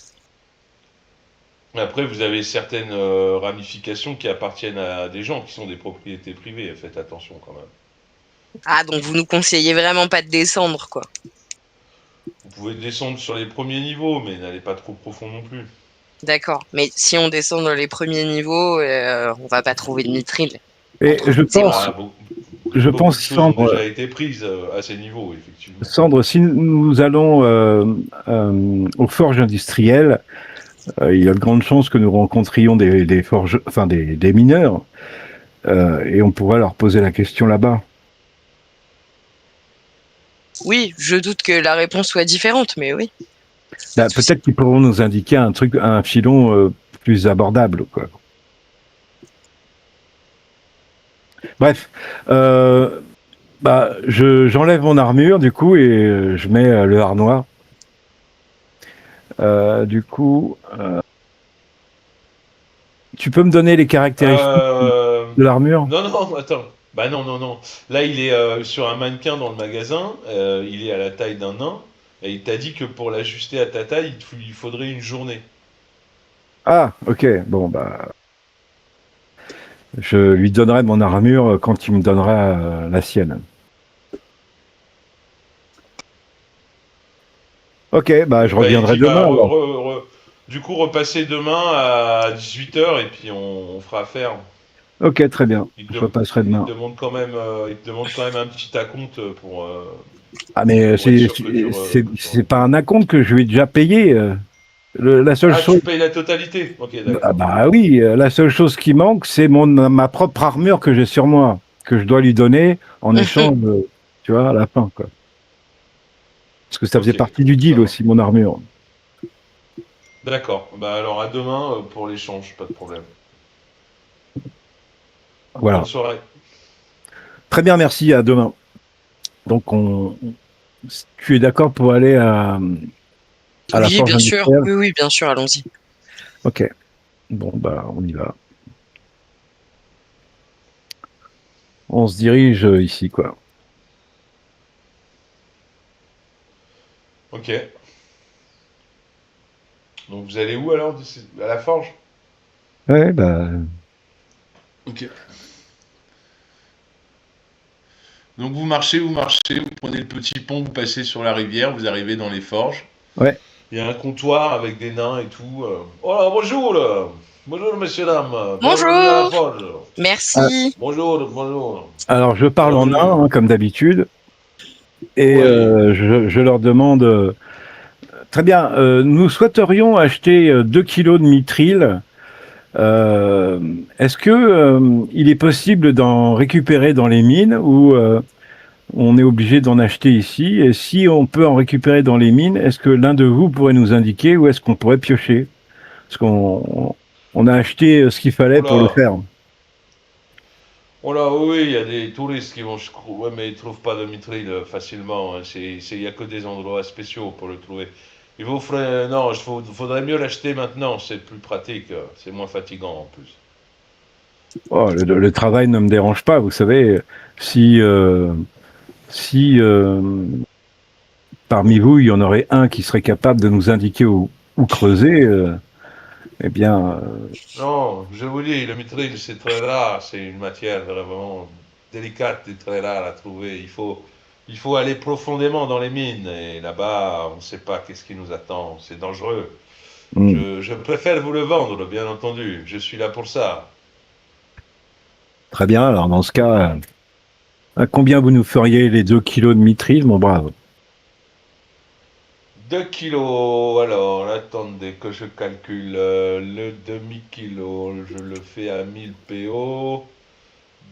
Après, vous avez certaines ramifications qui appartiennent à des gens qui sont des propriétés privées. Faites attention quand même. Ah, donc vous nous conseillez vraiment pas de descendre, quoi. Vous pouvez descendre sur les premiers niveaux, mais n'allez pas trop profond non plus. D'accord. Mais si on descend dans les premiers niveaux, on va pas trouver de mithril. et Entre vous et moi. Ah, je beaucoup pense, de choses ont déjà été prises à ces niveaux, effectivement. Sandre, si nous allons aux forges industrielles, il y a de grandes chances que nous rencontrions des forges, enfin des mineurs, et on pourra leur poser la question là-bas. Oui, je doute que la réponse soit différente, mais oui. Là, peut-être qu'ils pourront nous indiquer un filon plus abordable, quoi. Bref, bah, j'enlève mon armure du coup et je mets le harnois. Du coup, Tu peux me donner les caractéristiques de l'armure? Non, attends. Bah non. Là, il est sur un mannequin dans le magasin. Il est à la taille d'un nain. Et il t'a dit que pour l'ajuster à ta taille, il faudrait une journée. Ah, ok. Bon, bah, je lui donnerai mon armure quand il me donnera la sienne. Ok, bah, je Bah, il reviendrai dit, bah, demain. Alors. du coup, repassez demain à 18h et puis on fera affaire. Ok, très bien. Il Je te, repasserai il demain. te demande quand même, il te demande quand même un petit acompte pour Ah, mais être sûr que tu c'est pas un acompte que je lui ai déjà payé. La seule Ah, chose. tu payes la totalité? Ok, Ah, d'accord. bah oui, la seule chose qui manque, c'est ma propre armure que j'ai sur moi, que je dois lui donner en échange, tu vois, à la fin, quoi. Parce que ça faisait Ok, partie du ça deal marche. aussi, mon armure. D'accord. Bah alors à demain pour l'échange, pas de problème. Bonne Voilà. soirée. Très bien, merci, à demain. Donc, tu es d'accord pour aller à la Oui, forge bien sûr. industrielle? Oui, bien sûr, allons-y. Ok. Bon, bah, on y va. On se dirige ici, quoi. Ok. Donc vous allez où alors? À la forge? Ouais, bah, Ok. Donc vous marchez, vous prenez le petit pont, vous passez sur la rivière, vous arrivez dans les forges. ouais. Il y a un comptoir avec des nains et tout. Oh là, bonjour là. Bonjour messieurs, dames. Bienvenue à la Bonjour. forge. Ah, Merci. Bonjour. alors, je parle en Bienvenue. nain, hein, comme d'habitude, et Oui. je leur demande. Très bien. Nous souhaiterions acheter 2 kilos de mithril. Euh, Est-ce que il est possible d'en récupérer dans les mines ou on est obligé d'en acheter ici? Et si on peut en récupérer dans les mines, est-ce que l'un de vous pourrait nous indiquer où est-ce qu'on pourrait piocher? Parce qu'on a acheté ce qu'il fallait Oh pour le là. faire. Oh là, oui, il y a des touristes qui vont, ouais, mais ils trouvent pas de mithril facilement. Hein. Il y a que des endroits spéciaux pour le trouver. Il vous ferait, non, faudrait mieux l'acheter maintenant. C'est plus pratique. C'est moins fatigant en plus. Oh, le travail ne me dérange pas, vous savez. Si si parmi vous, il y en aurait un qui serait capable de nous indiquer où creuser, eh bien, Non, je vous dis, le mithril, c'est très rare. C'est une matière vraiment délicate et très rare à trouver. Il faut aller profondément dans les mines. Et là-bas, on ne sait pas qu'est-ce qui nous attend. C'est dangereux. hmm, Je préfère vous le vendre, bien entendu. Je suis là pour ça. très bien. Alors dans ce cas, à combien vous nous feriez les 2 kilos de mithril, mon brave? 2 kilos, alors attendez que je calcule le demi-kilo, je le fais à 1000 PO.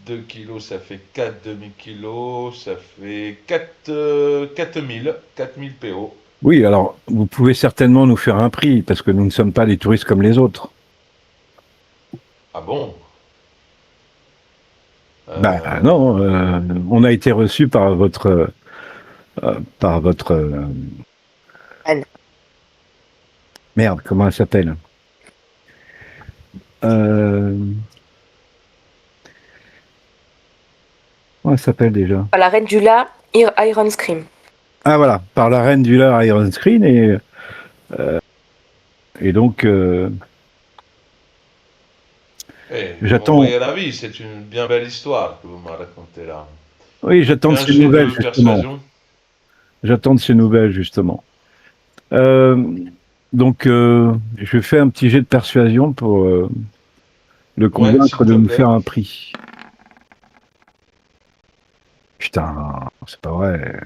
2 kilos, ça fait 4 demi-kilos, ça fait 4000 PO. Oui, alors vous pouvez certainement nous faire un prix parce que nous ne sommes pas des touristes comme les autres. Ah bon? Ben Euh, non, on a été reçu par votre Anne. merde, comment elle s'appelle? Euh, Comment elle s'appelle déjà? La reine du Iron Scream. Ah voilà, par la reine du lard Iron Screen et donc vous j'attends. m'envoyez la vie, c'est une bien belle histoire que vous m'avez racontée là. Oui, j'attends Fais de un ces jet nouvelles de justement. persuasion. J'attends de ces nouvelles justement. Euh, donc je fais un petit jet de persuasion pour le Ouais, s'il convaincre de te nous faire plaît. un prix. Putain, c'est pas vrai.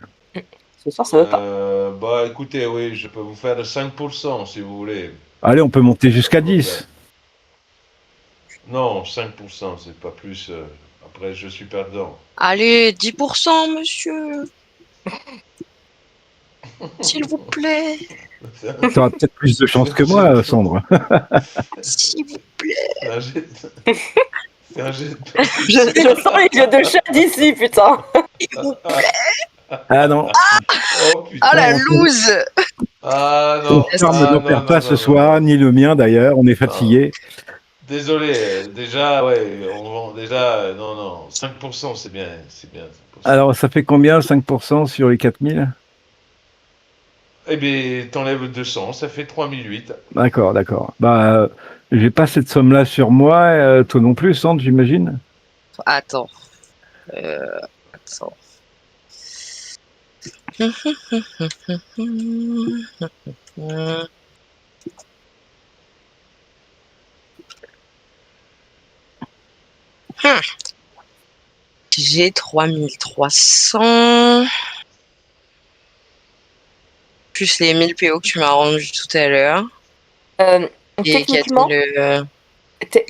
Ce soir, ça veut pas. Bah écoutez, oui, je peux vous faire de 5% si vous voulez. Allez, on peut monter Ça jusqu'à peut le faire. 10. Non, 5%, c'est pas plus. Après, je suis perdant. Allez, 10%, monsieur. S'il vous plaît. Tu auras peut-être plus de chance que moi, Sandre. S'il vous plaît. C'est un jet c'est un jet de Je sens les yeux de chat d'ici, putain. Ah non, Oh Ah, la putain. loose. Ah ton non. charme Ah n'en non, perd non, pas non, ce non, soir, non. ni le mien d'ailleurs, on est Non. fatigué. Désolé, déjà, ouais, on vend déjà, non, 5%, c'est bien, c'est bien. 5%. Alors, ça fait combien, 5% sur les 4000? Eh bien, t'enlèves 200, ça fait 3008. D'accord, d'accord. Bah, j'ai pas cette somme-là sur moi, toi non plus, Sandre, j'imagine? Attends. Attends. J'ai 3300 plus les 1000 PO que tu m'as rendu tout à l'heure Euh, et techniquement, 4000.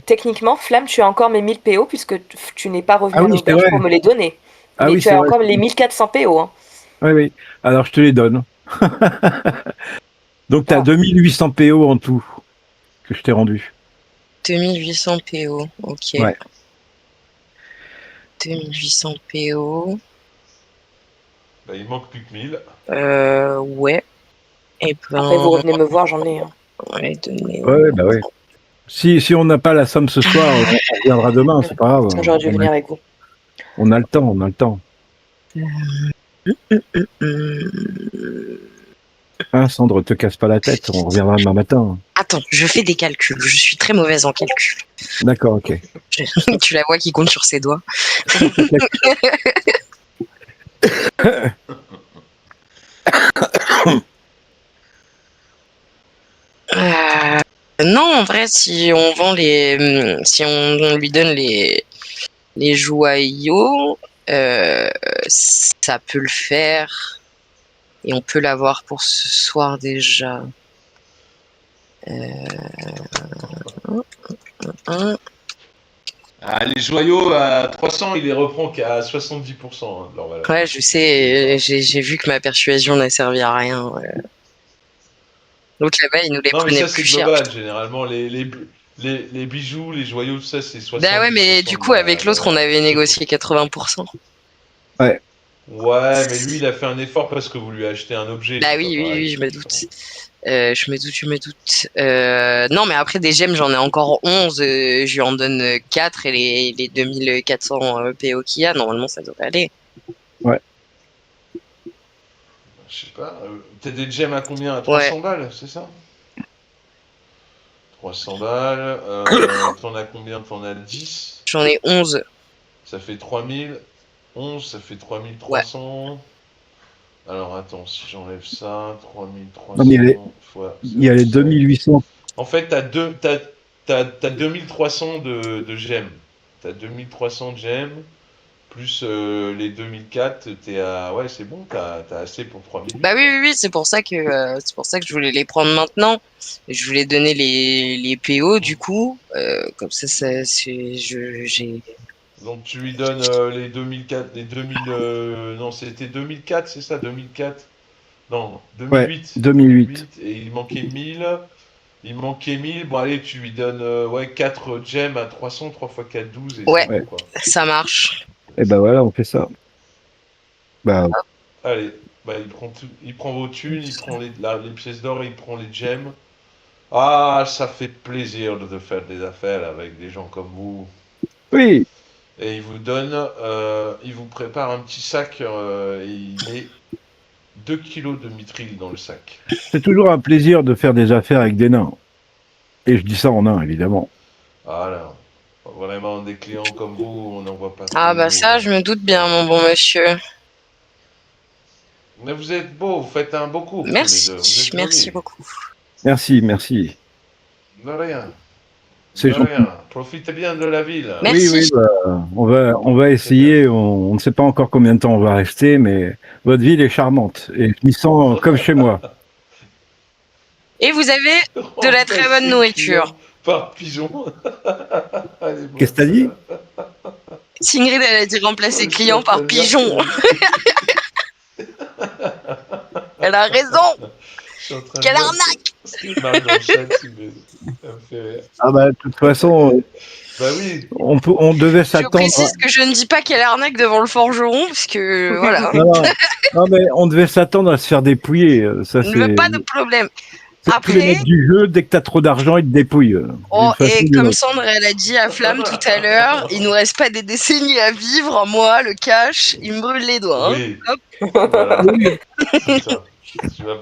techniquement, Flamme, tu as encore mes 1000 PO puisque tu n'es pas revenu Ah à oui, c'est l'auberge vrai. pour me les donner. Ah Mais oui, tu c'est as vrai. encore les 1400 PO. Hein. Oui, oui. Alors, je te les donne. Donc, tu as Ah. 2800 PO en tout que je t'ai rendu. 2800 PO, ok. Ouais. 2800 PO. Bah, il manque plus que 1000. Ouais. Et Après, vous ben, revenez me voir, j'en ai. Hein. ouais, donnez. Ouais, bah ouais. Si on n'a pas la somme ce soir, on reviendra demain, c'est pas grave. J'aurais dû venir avec vous. On a le temps, on a le temps. Hein, Sandre, te casse pas la tête, on reviendra demain matin. Attends, je fais des calculs. Je suis très mauvaise en calcul. D'accord, ok. Tu la vois qui compte sur ses doigts. Non, en vrai, si on vend si on lui donne les joyaux, ça peut le faire. Et on peut l'avoir pour ce soir déjà. Ah, les joyaux à 300, il les reprend qu'à 70% de leur valeur. Ouais, je sais, j'ai vu que ma persuasion n'a servi à rien. Ouais. L'autre là-bas, il nous les Non, mais prenait ça, c'est plus cher. global. Généralement, les bijoux, les joyaux, tout ça, c'est 70%. Bah ouais, mais du coup, avec l'autre, on avait négocié 80%. Ouais. Ouais, mais lui, il a fait un effort parce que vous lui achetez un objet. Bah c'est oui, pas oui, pareil. oui, je me doute. Je me doute. Non, mais après, des gemmes, j'en ai encore 11. Je lui en donne 4 et les 2400 PO qu'il y a, normalement, ça devrait aller. Je sais pas. T'as des gemmes à combien? À Ouais. 300 balles, c'est ça? 300 balles. T'en as combien? T'en as 10. J'en ai 11. Ça fait 3000. 11, ça fait Ouais. 3300. Alors attends, si j'enlève ça, Non, mais 3300 fois il y a les 0,7. 2800. En fait, t'as 2300 de gemmes. T'as 2300 de gemmes, plus les 2004, t'es à... Ouais, c'est bon, t'as assez pour 3000. Bah oui, oui, oui, c'est pour ça que je voulais les prendre maintenant. Je voulais donner les PO du coup, comme ça j'ai. Donc tu lui donnes les 2004, les 2000... non, c'était 2004, c'est ça, 2004? Non, Ouais, 2008. 2008. Et il manquait 1000. Il manquait 1000. Bon, allez, tu lui donnes ouais, 4 gemmes à 300, 3 x 4, 12, et Ouais, c'est bon, quoi. ça marche. Et ben voilà, on fait ça. Bah, Allez, bah, il prend vos thunes, il prend les pièces d'or, il prend les gemmes. Ah, ça fait plaisir de faire des affaires avec des gens comme vous. oui, Et il vous donne, il vous prépare un petit sac et il met 2 kilos de mithril dans le sac. c'est toujours un plaisir de faire des affaires avec des nains. Et je dis ça en nain, évidemment. Voilà. Vraiment, des clients comme vous, on n'en voit pas tous Ah les bah jours. ça, je me doute bien, mon bon monsieur. Mais vous êtes beaux, vous faites un beau couple tous les Merci, deux. Vous êtes merci jolis. beaucoup. Merci, merci. De rien. C'est De gentil. rien. Profitez bien de la ville. Merci. Oui, oui, bah, on va essayer. On ne sait pas encore combien de temps on va rester, mais votre ville est charmante et je m'y sens comme chez moi. Et vous avez de la très bonne Remplacez nourriture. client par pigeon. Elle est bonne, Qu'est-ce que t'as dit? Sigrid, elle a dit remplacer celle-là. client par pigeon. Elle a raison. Je suis en train de Quelle dire arnaque! ce qui marche dans le chat, ça me fait rire. Ah bah de toute façon, Bah oui. on devait Je s'attendre. précise que je ne dis pas quelle arnaque devant le forgeron, parce que voilà. Non, non, mais on devait s'attendre à se faire dépouiller. Ça Je ne veux c'est. pas de problème. C'est tous les Après, mecs du jeu, dès que t'as trop d'argent, ils te dépouillent. oh, D'une façon et ou d'une comme autre. Sandre, elle a dit à Flamme tout à l'heure, il nous reste pas des décennies à vivre. Moi, le cash, il me brûle les doigts. Hein. Oui, Hop. voilà, Oui. c'est ça. Tu vas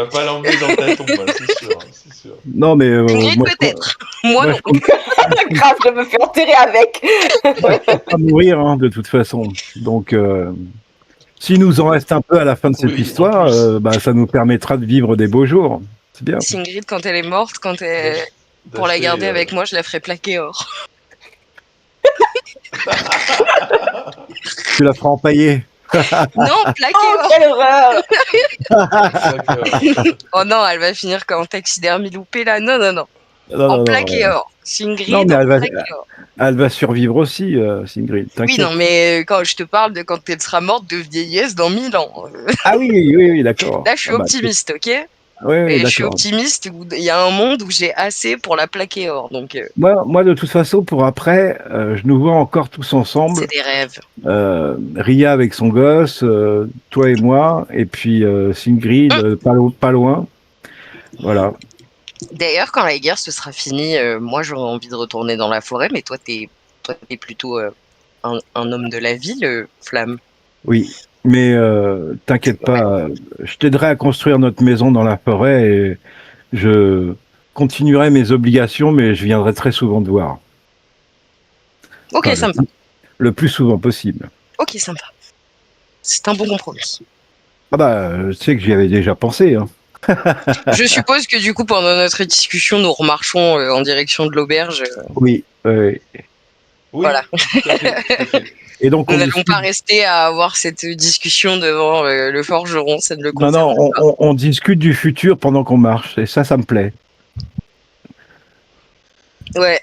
pas l'emmener dans ta tombe, hein, c'est sûr, c'est sûr. Non, mais Ingrid, moi, peut-être. Moi, non. je compte Grave, je me fais enterrer avec. pas mourir, hein, de toute façon. Donc, s'il nous en reste un peu à la fin de cette Oui, en histoire, plus. bah, ça nous permettra de vivre des beaux jours. C'est bien. Ingrid, quand elle est morte, pour la D'acheter, garder avec moi, je la ferai plaquer or. Tu la feras empailler. Non, plaquer Oh, or. quelle horreur! D'accord. Oh non, elle va finir comme taxidermie loupé là. Non, non, non. Non, En non, non. plaqué or. Non, Ingrid mais en plaqué or. elle va survivre aussi, Singrid. Oui, T'inquiète. non, mais quand je te parle de quand elle sera morte de vieillesse dans 1000 ans. Ah oui, oui, oui, d'accord. Là, je suis Ah bah, optimiste, ok? oui, oui, Et je suis d'accord. optimiste où il y a un monde où j'ai assez pour la plaquer or. Donc, Moi, de toute façon, pour après, je nous vois encore tous c'est ensemble. des rêves. Ria avec son gosse, toi et moi, et puis Singrid, pas loin. Voilà. D'ailleurs, quand la guerre se sera finie, moi, j'aurais envie de retourner dans la forêt, mais toi, t'es plutôt un homme de la ville, Flamme. Oui. Mais t'inquiète pas, je t'aiderai à construire notre maison dans la forêt et je continuerai mes obligations, mais je viendrai très souvent te voir. Ok, Enfin, sympa. le plus souvent possible. Ok, sympa. C'est un bon compromis. Ah bah, tu sais que j'y avais déjà pensé, hein. Je suppose que du coup, pendant notre discussion, nous remarchons en direction de l'auberge. Oui. Oui, Voilà. tout à fait, tout à fait. Et donc Nous on n'allons discute. pas rester à avoir cette discussion devant le forgeron, ça ne le Non, concerne non, pas. on discute du futur pendant qu'on marche, et ça me plaît. Ouais,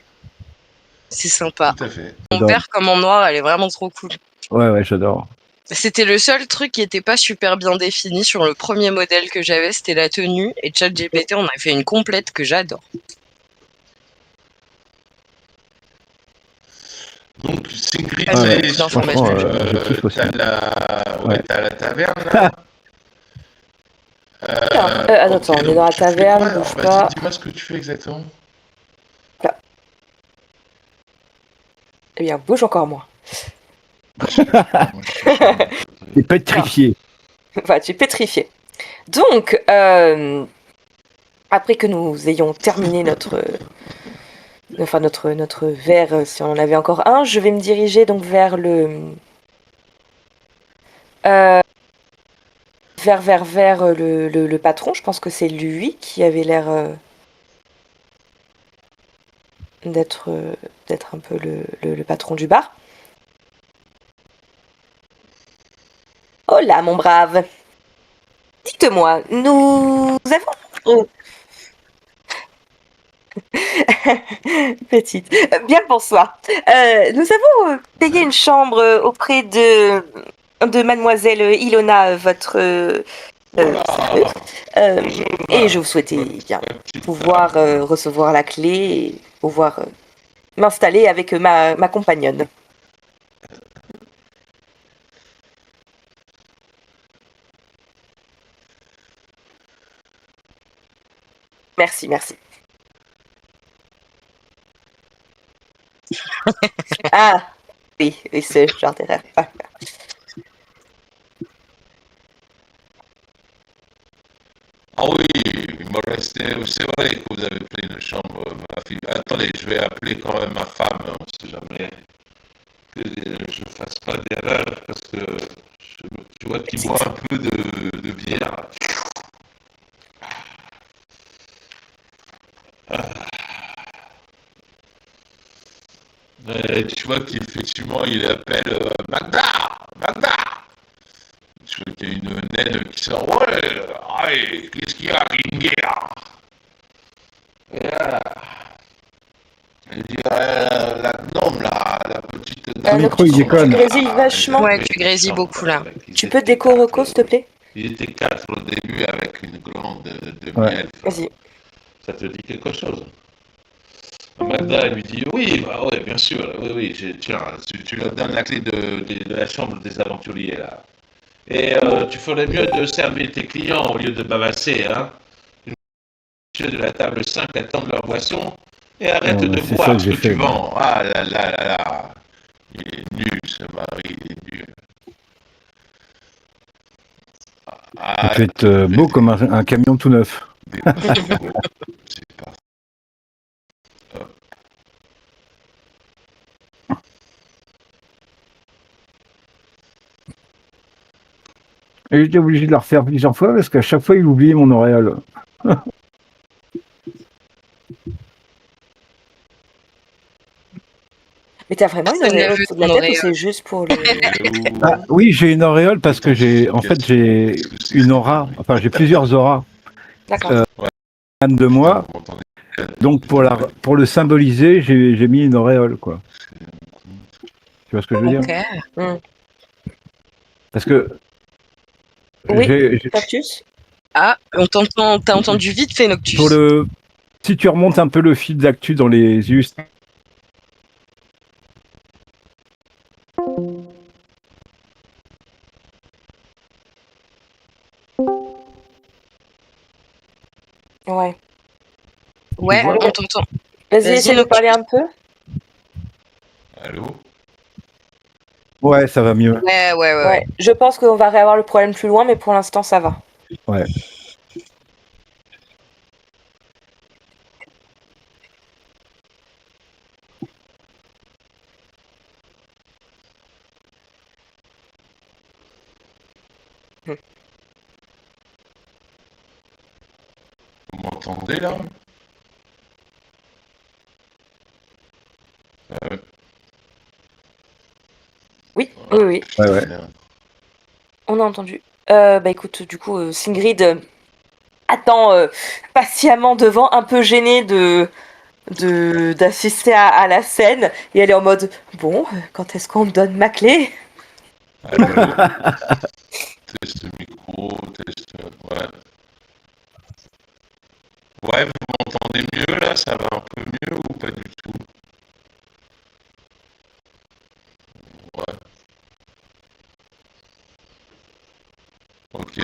c'est sympa. Tout à fait. Mon J'adore. père comme en noir, elle est vraiment trop cool. Ouais, j'adore. C'était le seul truc qui n'était pas super bien défini sur le premier modèle que j'avais, c'était la tenue. Et ChatGPT, on a fait une complète que j'adore. Donc, Sigrid, Ah, ça Ouais, y est, d'informations. je kiffe aussi. t'as la taverne, Ah. là. Attends, on est dans la tu fais taverne, quoi, alors? bouge Vas-y, pas. dis-moi ce que tu fais exactement. Eh bien, bouge encore moins. Moi, je suis chiant. Et pétrifié. Enfin, tu es pétrifié. Donc, après que nous ayons terminé notre verre, si on en avait encore un, je vais me diriger donc vers le patron. Je pense que c'est lui qui avait l'air d'être un peu le patron du bar. Oh là, mon brave. Dites-moi, nous avons... Oh. Petite. Bien le bonsoir. Nous avons payé une chambre auprès de mademoiselle Ilona, votre serveuse. Et je vous souhaitais bien pouvoir recevoir la clé et pouvoir m'installer avec ma compagnonne. Merci, merci. Ah, oui, c'est le genre d'erreur. Ah. Ah oui, il me restait. C'est vrai que vous avez pris une chambre, ma fille. Attendez, je vais appeler quand même ma femme, on ne sait jamais que je fasse pas d'erreur parce que tu vois qu'il boit un peu de bière. Et tu vois qu'effectivement il appelle Magda! Magda! Tu vois qu'il y a une naine qui sort. Ouais! Allez, qu'est-ce qu'il y a, Ringia? Et là, elle dit la gnome là, la petite Ton dame. micro, il tu déconne. grésilles vachement. Ouais, tu grésilles beaucoup, là. Tu peux déco reco, s'il te plaît? Il était 4 au début avec une grande de Ouais. miel. Vas-y. Ça te dit quelque chose? Magda lui dit oui, bah ouais, bien sûr, oui, oui, tiens, tu leur donnes la clé de la chambre des aventuriers là. Et tu ferais mieux de servir tes clients au lieu de bavasser, hein. messieurs de la table 5 attendent leur boisson et arrête Non, de c'est ça boire que ce j'ai que tu fait. vends. Ah là là là là. Il est nul, ce mari, il est nul. Vous Ah, êtes beau comme un camion tout neuf. des pavos. C'est pas. Et j'étais obligé de la refaire plusieurs fois parce qu'à chaque fois, il oubliait mon auréole. Mais t'as vraiment une Personne n'a auréole vu au-dessous de la ton tête ou auréole. c'est juste pour le... Ah, oui, j'ai une auréole parce que j'ai une aura. Enfin, j'ai plusieurs auras D'accord. de Putain, moi. vous m'entendez? Donc, pour le symboliser, j'ai mis une auréole, quoi. Tu vois ce que je veux dire? Ok. Parce que Oui, j'ai- Cactus. Ah, t'as entendu vite fait Noctus. si tu remontes un peu le fil d'actu dans les us, Ouais. Ouais, vois. on t'entend. Vas-y, Vas-y, essaie de Noctus. parler un peu. Allô? ouais, ça va mieux. Ouais. Je pense qu'on va réavoir le problème plus loin, mais pour l'instant, ça va. Ouais. Vous m'entendez là? Oui, oui, oui. Ouais, ouais. Merde. On a entendu. Bah écoute, du coup, Singrid attend patiemment devant, un peu gênée d'assister à la scène, et elle est en mode bon, quand est-ce qu'on me donne ma clé? Allô? Test micro, test. Ouais. Ouais, vous m'entendez mieux là? Ça va un peu mieux ou pas du tout? Ouais. Ok.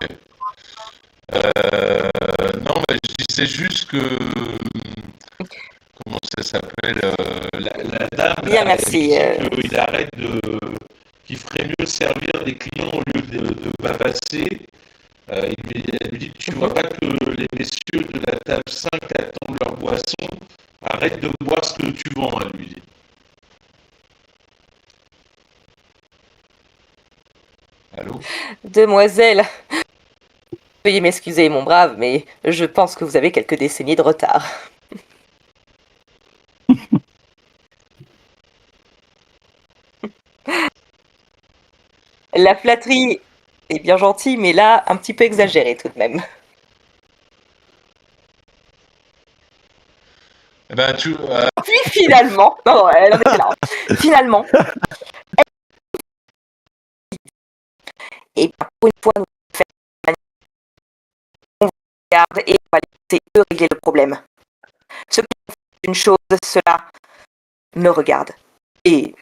Non, mais je disais juste que. Comment ça s'appelle? La dame Bien, là, elle lui merci. dit qu'il arrête de. Qu'il ferait mieux servir des clients au lieu de bavasser. Elle lui dit tu vois pas que les messieurs de la table 5 attendent leur boisson. Arrête de boire ce que tu vends, elle lui dit. Allô? Demoiselle, veuillez m'excuser, mon brave, mais je pense que vous avez quelques décennies de retard. La flatterie est bien gentille, mais là, un petit peu exagérée tout de même. Eh ben, tu. Puis finalement, non, elle en était là. Finalement, et pour une fois, nous faire on regarde et on va laisser eux régler le problème. Ce qui est une chose, cela me regarde. Et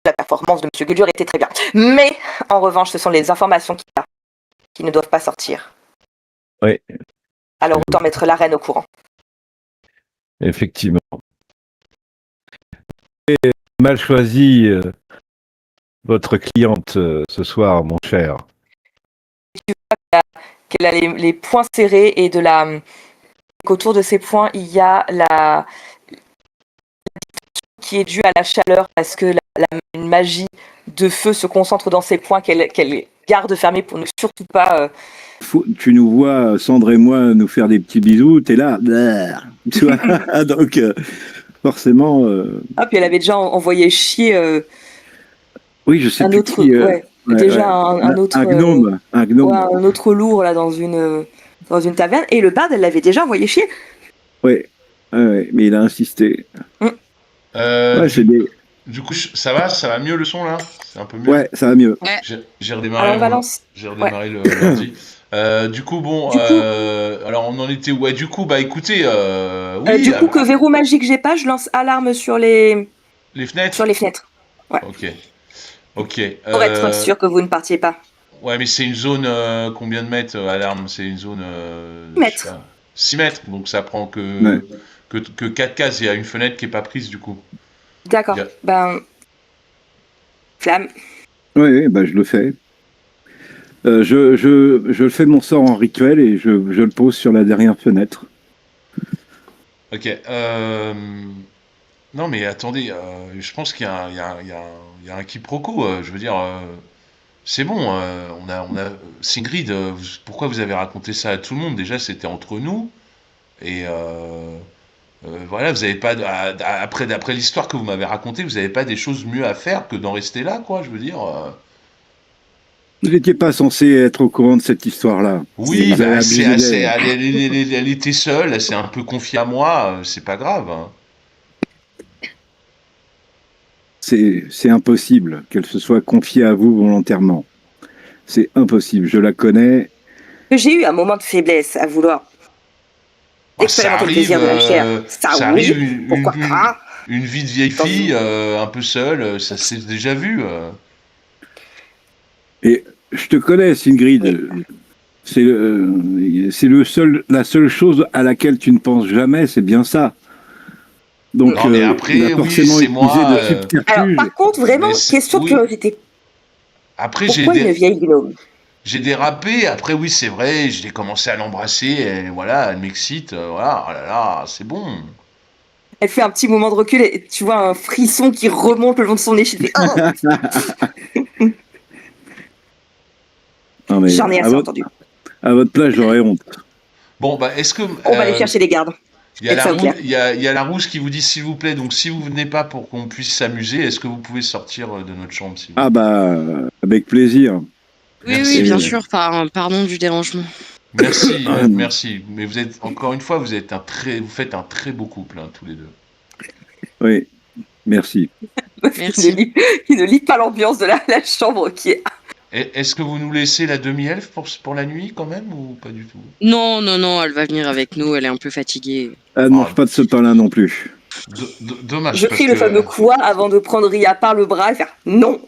la performance de M. Gudur était très bien. Mais, en revanche, ce sont les informations qu'il a qui ne doivent pas sortir. Oui. Alors autant mettre la reine au courant. Effectivement. Et mal choisi votre cliente ce soir, mon cher. Qu'elle a les poings serrés et qu'autour de ces poings, il y a la qui est due à la chaleur parce que une magie de feu se concentre dans ses poings qu'elle garde fermés pour ne surtout pas... Tu nous vois, Sandre et moi, nous faire des petits bisous, t'es là, tu vois, donc forcément... Ah, puis elle avait déjà envoyé chier oui, je sais un plus autre... qui, déjà un autre... un gnome. Ouais, un autre lourd là dans une taverne, et le barde, elle l'avait déjà envoyé chier. Oui, mais il a insisté. Ouais, Du coup, ça va mieux le son là? C'est un peu mieux? Ouais, ça va mieux. J'ai redémarré, Alors, Valence. j'ai redémarré l'ordi. Du coup, bon, alors on en était. Ouais, du coup, bah écoutez, oui. Du coup, que verrou magique j'ai pas, je lance alarme sur les fenêtres? sur les fenêtres. Ouais. Ok. Pour être sûr que vous ne partiez pas. Ouais, mais c'est une zone combien de mètres alarme? C'est une zone. 10 mètres. 6 mètres, donc ça prend Ouais. que 4 cases. Il y a une fenêtre qui est pas prise du coup. D'accord. Il y a- Ben, Flamme. Oui, bah, je le fais. Je fais mon sort en rituel et je le pose sur la dernière fenêtre. Ok. Non mais attendez, je pense qu'il y a, il y a un quiproquo. Je veux dire, c'est bon. Sigrid, pourquoi vous avez raconté ça à tout le monde? Déjà, c'était entre nous. Et voilà, vous avez pas après l'histoire que vous m'avez racontée, vous n'avez pas des choses mieux à faire que d'en rester là, quoi. Je veux dire. Vous n'étiez pas censé être au courant de cette histoire-là. Et Oui, vous avez bah c'est abusé assez. d'elle. Elle était seule, elle s'est un peu confiée à moi. C'est pas grave, hein. C'est impossible qu'elle se soit confiée à vous volontairement. C'est impossible. Je la connais. J'ai eu un moment de faiblesse à vouloir Ah, ça expérimenter le arrive, plaisir de la chair. Ça, ça oui, arrive pourquoi pas. une vie de vieille Dans fille une- un peu seule, ça s'est déjà vu. Et je te connais, Oui. Sigrid. C'est la seule chose à laquelle tu ne penses jamais, c'est bien ça. Donc, Non, mais il a après, oui, forcément c'est utilisé moi. de Alors, subterfuges. par contre, vraiment, question de Oui. curiosité. Après, Pourquoi une vieille gnome? j'ai dérapé. Après, oui, c'est vrai, j'ai commencé à l'embrasser. Et voilà, elle m'excite. Voilà, oh là là, c'est bon. Elle fait un petit moment de recul et tu vois un frisson qui remonte le long de son nez. Je fais, oh, Non, mais j'en ai assez entendu. à votre place, j'aurais honte. Bon, bah, est-ce que On va aller chercher les gardes. il y a Et ça au clair. il y a la rouge qui vous dit s'il vous plaît. Donc, si vous venez pas pour qu'on puisse s'amuser, est-ce que vous pouvez sortir de notre chambre, s'il vous Ah plaît? bah, avec plaisir. Oui, Merci. oui, bien Et- sûr. Pardon du dérangement. Merci, Ah, non. merci. Mais vous êtes encore une fois, vous faites un très beau couple, hein, tous les deux. Oui, merci. Merci. Il ne lit pas l'ambiance de la chambre qui est. Est-ce que vous nous laissez la demi-elfe pour la nuit quand même ou pas du tout? Non, non, non, elle va venir avec nous. Elle est un peu fatiguée. Elle ne Ah, mange pas de ce pain-là non plus. dommage Je parce crie le que fameux quoi avant de prendre Ria par le bras et faire non.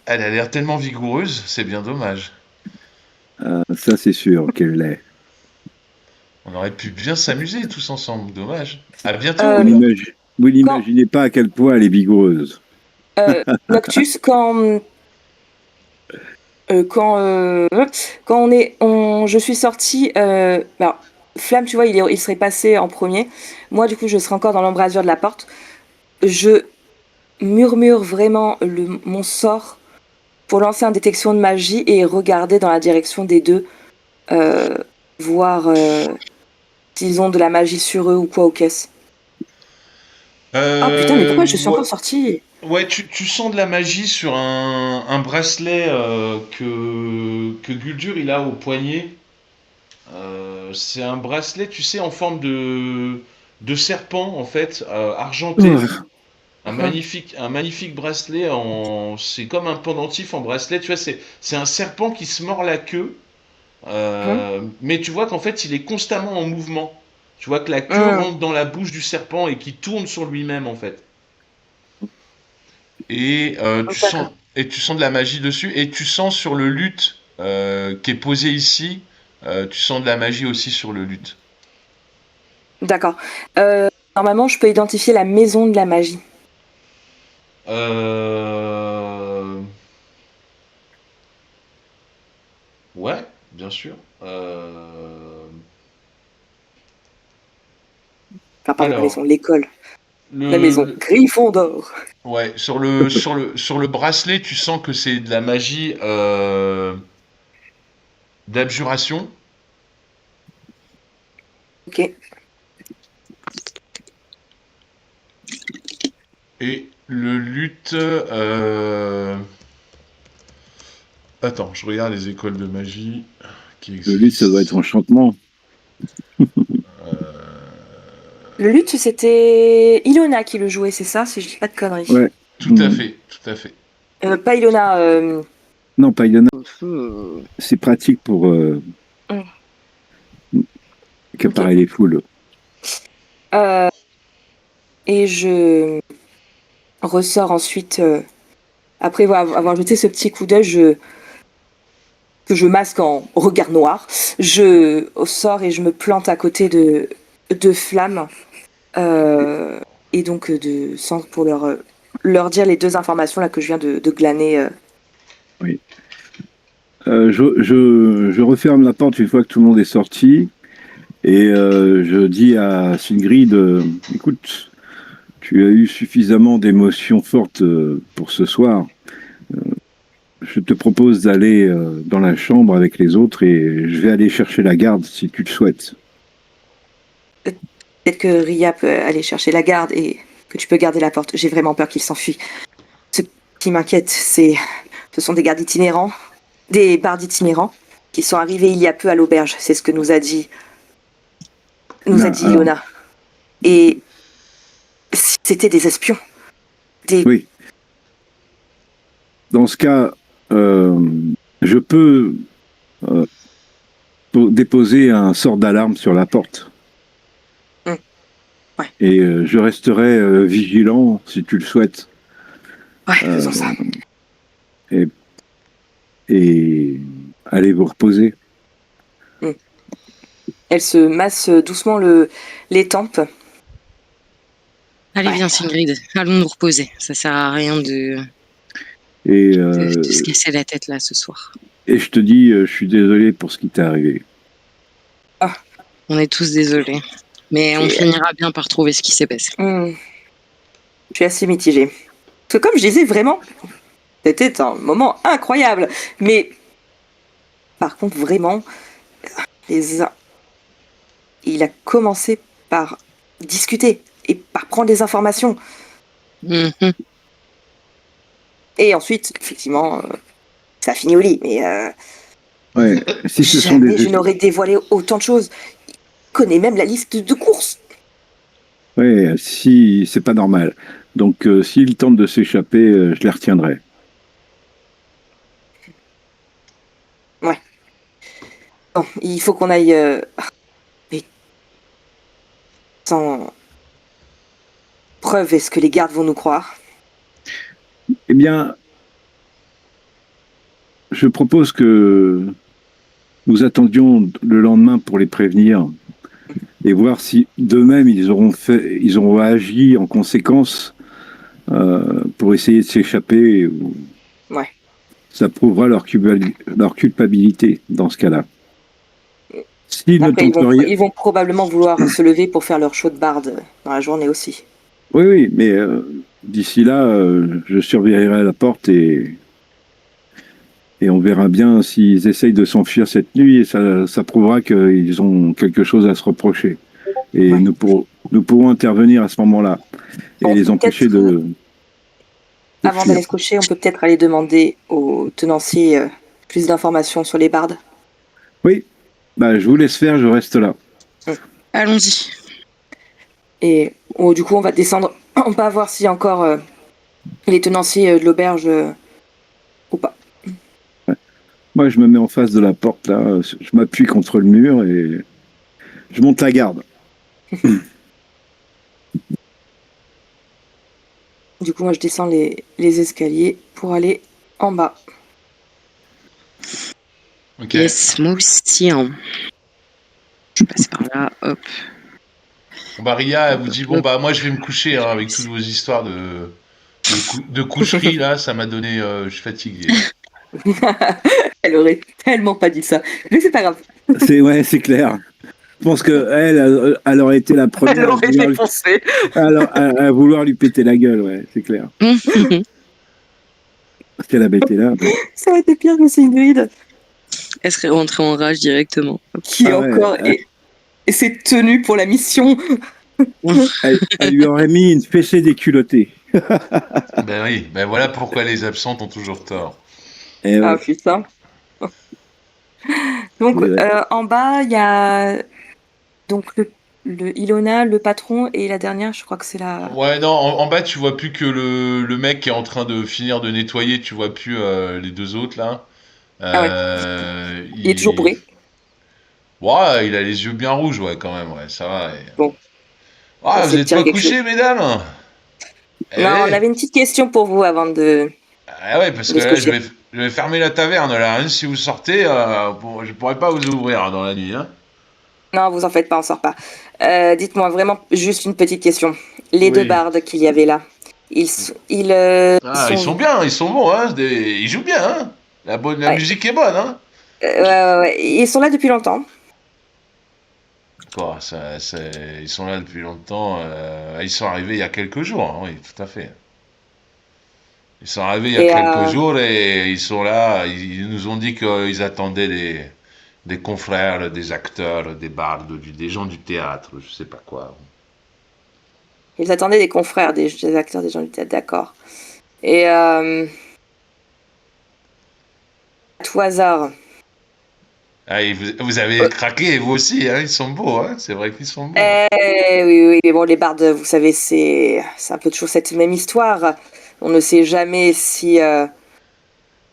elle a l'air tellement vigoureuse, c'est bien dommage. Ah, ça, c'est sûr qu'elle l'est. On aurait pu bien s'amuser tous ensemble, dommage. À bientôt. Euh, Vous n'imaginez pas à quel point elle est vigoureuse. Noctus, quand je suis sortie, alors, Flamme, tu vois, il serait passé en premier. Moi, du coup, je serais encore dans l'embrasure de la porte. Je murmure vraiment mon sort pour lancer une détection de magie et regarder dans la direction des deux, voir s'ils ont de la magie sur eux ou quoi aux caisses. Oh putain, mais pourquoi je suis encore sortie? Ouais, tu sens de la magie sur un bracelet que Guldur il a au poignet. C'est un bracelet, tu sais, en forme de serpent en fait, argenté. Oh, Un magnifique bracelet c'est comme un pendentif en bracelet. Tu vois, c'est un serpent qui se mord la queue. Mais tu vois qu'en fait, il est constamment en mouvement. Tu vois que la queue rentre dans la bouche du serpent et qui tourne sur lui-même en fait. Et tu sens de la magie dessus et tu sens sur le luth qui est posé ici, tu sens de la magie aussi sur le luth. D'accord. Normalement, je peux identifier la maison de la magie. Ouais, bien sûr. Enfin, pardon, la Alors, maison, l'école. La le, maison le- Gryffondor. ouais, sur le bracelet, tu sens que c'est de la magie d'abjuration. Ok. Et le luth. Attends, je regarde les écoles de magie qui le luth, ça doit être existent. enchantement. Le luth, c'était Ilona qui le jouait, c'est ça, si je dis pas de conneries. Ouais. Tout à fait, tout à fait. Pas Ilona. Non, pas Ilona. C'est pratique pour accaparer les foules. Et je ressors ensuite. Après avoir jeté ce petit coup d'œil, que je masque en regard noir, je sors et je me plante à côté de Flamme. Et donc pour leur dire les 2 informations là que je viens de glaner. Oui. Je referme la porte une fois que tout le monde est sorti et je dis à Sigrid, écoute, tu as eu suffisamment d'émotions fortes pour ce soir. Je te propose d'aller dans la chambre avec les autres et je vais aller chercher la garde si tu le souhaites. Peut-être que Ria peut aller chercher la garde et que tu peux garder la porte. J'ai vraiment peur qu'il s'enfuit. Ce qui m'inquiète, ce sont des gardes itinérants, des bardes itinérants, qui sont arrivés il y a peu à l'auberge. C'est ce que nous a dit Ilona. Et c'était des espions. Oui. Dans ce cas, je peux déposer un sort d'alarme sur la porte. Ouais. Et je resterai vigilant si tu le souhaites. Ouais, faisons ça. Et allez vous reposer. Elle se masse doucement les tempes. Allez, viens, Sigrid, allons nous reposer. Ça sert à rien de se casser la tête là ce soir. Et je te dis, je suis désolé pour ce qui t'est arrivé. On est tous désolés. Mais on finira bien par trouver ce qui s'est passé. Je suis assez mitigée. Parce que comme je disais, vraiment, c'était un moment incroyable. Mais par contre, vraiment, il a commencé par discuter et par prendre des informations. Mm-hmm. Et ensuite, effectivement, ça a fini au lit. Mais ouais, si ce sont jamais je n'aurais dévoilé autant de choses. Il connaît même la liste de courses. Oui, si c'est pas normal. Donc, s'il tente de s'échapper, je les retiendrai. Ouais. Bon, il faut qu'on aille. Mais sans preuve, est-ce que les gardes vont nous croire? Eh bien, je propose que nous attendions le lendemain pour les prévenir et voir si d'eux-mêmes ils auront agi en conséquence pour essayer de s'échapper. Ouais. Ça prouvera leur culpabilité dans ce cas-là. Après, ils vont probablement vouloir se lever pour faire leur show de barde dans la journée aussi. Oui, mais d'ici là, je surveillerai la porte et on verra bien s'ils essayent de s'enfuir cette nuit et ça prouvera qu'ils ont quelque chose à se reprocher. Et nous pourrons intervenir à ce moment-là et les empêcher de avant d'aller se coucher, on peut peut-être aller demander aux tenanciers plus d'informations sur les bardes. Oui, je vous laisse faire, je reste là. Allons-y. Et du coup, on va descendre. On va voir s'il y a encore les tenanciers de l'auberge ou pas. Ouais. Moi, je me mets en face de la porte, là. Je m'appuie contre le mur et je monte la garde. Du coup, moi, je descends les escaliers pour aller en bas. Ok. Yes, moi aussi. Hein. Je passe par là, hop. Ria, elle vous dit, bon, moi, je vais me coucher avec toutes vos histoires de coucherie, là, ça m'a donné... je suis fatigué. Elle aurait tellement pas dit ça. Mais c'est pas grave. C'est clair. Je pense qu'elle elle aurait été la première à vouloir lui péter la gueule, ouais, c'est clair. Parce qu'elle avait été là. Ça aurait été pire que Sigrid. Elle serait rentrée en rage directement. Qui et s'est tenue pour la mission. Elle lui aurait mis une fessée déculottée. Ben oui, voilà pourquoi les absentes ont toujours tort. Ah putain. Donc en bas, il y a donc le Ilona, le patron et la dernière, je crois que c'est la... Ouais, non, en bas, tu vois plus que le mec qui est en train de finir de nettoyer, tu vois plus les 2 autres, là. Il est toujours bourré. Ouais, il a les yeux bien rouges, ouais, quand même, ouais, ça va. Bon. Vous êtes pas couchés, mesdames? Non, on avait une petite question pour vous avant de... Ah ouais, parce que là, Je vais fermer la taverne là. Hein. Si vous sortez, je pourrais pas vous ouvrir dans la nuit. Hein. Non, vous en faites pas, on sort pas. Dites-moi vraiment juste une petite question. Les Oui. deux bardes qu'il y avait là, ils Ils sont bien, ils sont bons. Hein. Ils jouent bien. Hein. La Ouais. musique est bonne. Hein. ouais. Ils sont là depuis longtemps. Quoi, ils sont là depuis longtemps. Ils sont arrivés il y a quelques jours. Hein, oui, tout à fait. Ils sont arrivés il y a Et quelques jours et ils sont là. Ils nous ont dit qu'ils attendaient des confrères, des acteurs, des bardes, des gens du théâtre, je sais pas quoi. ils attendaient des confrères, des acteurs, des gens du théâtre, d'accord. Et à tout hasard, Ah, et vous avez craqué, vous aussi, hein, ils sont beaux, hein, c'est vrai qu'ils sont beaux. oui, mais bon, les bardes, vous savez, c'est un peu toujours cette même histoire. On ne sait jamais si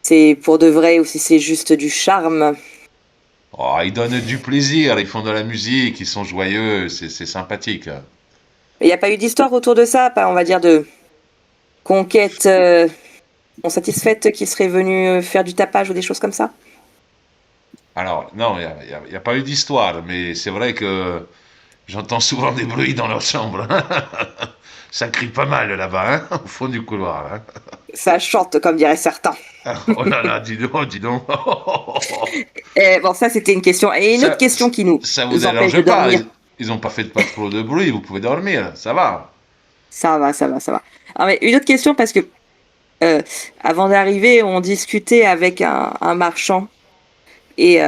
c'est pour de vrai ou si c'est juste du charme. Oh, ils donnent du plaisir, ils font de la musique, ils sont joyeux, c'est sympathique. Il n'y a pas eu d'histoire autour de ça, pas, on va dire, de conquête non satisfaite qui serait venue faire du tapage ou des choses comme ça? Alors, non, il y a pas eu d'histoire, mais c'est vrai que j'entends souvent des bruits dans leur chambre. Ça crie pas mal là-bas, hein, au fond du couloir. Hein. Ça chante, comme diraient certains. Oh là là, dis donc, dis donc. Et bon, ça, c'était une question. Et une Ça- autre question qui nous Ça vous empêche de dérange pas, dormir. ils ont pas fait pas trop de bruit, vous pouvez dormir, ça va. Ça va. Ah, mais une autre question, parce que avant d'arriver, on discutait avec un marchand. Et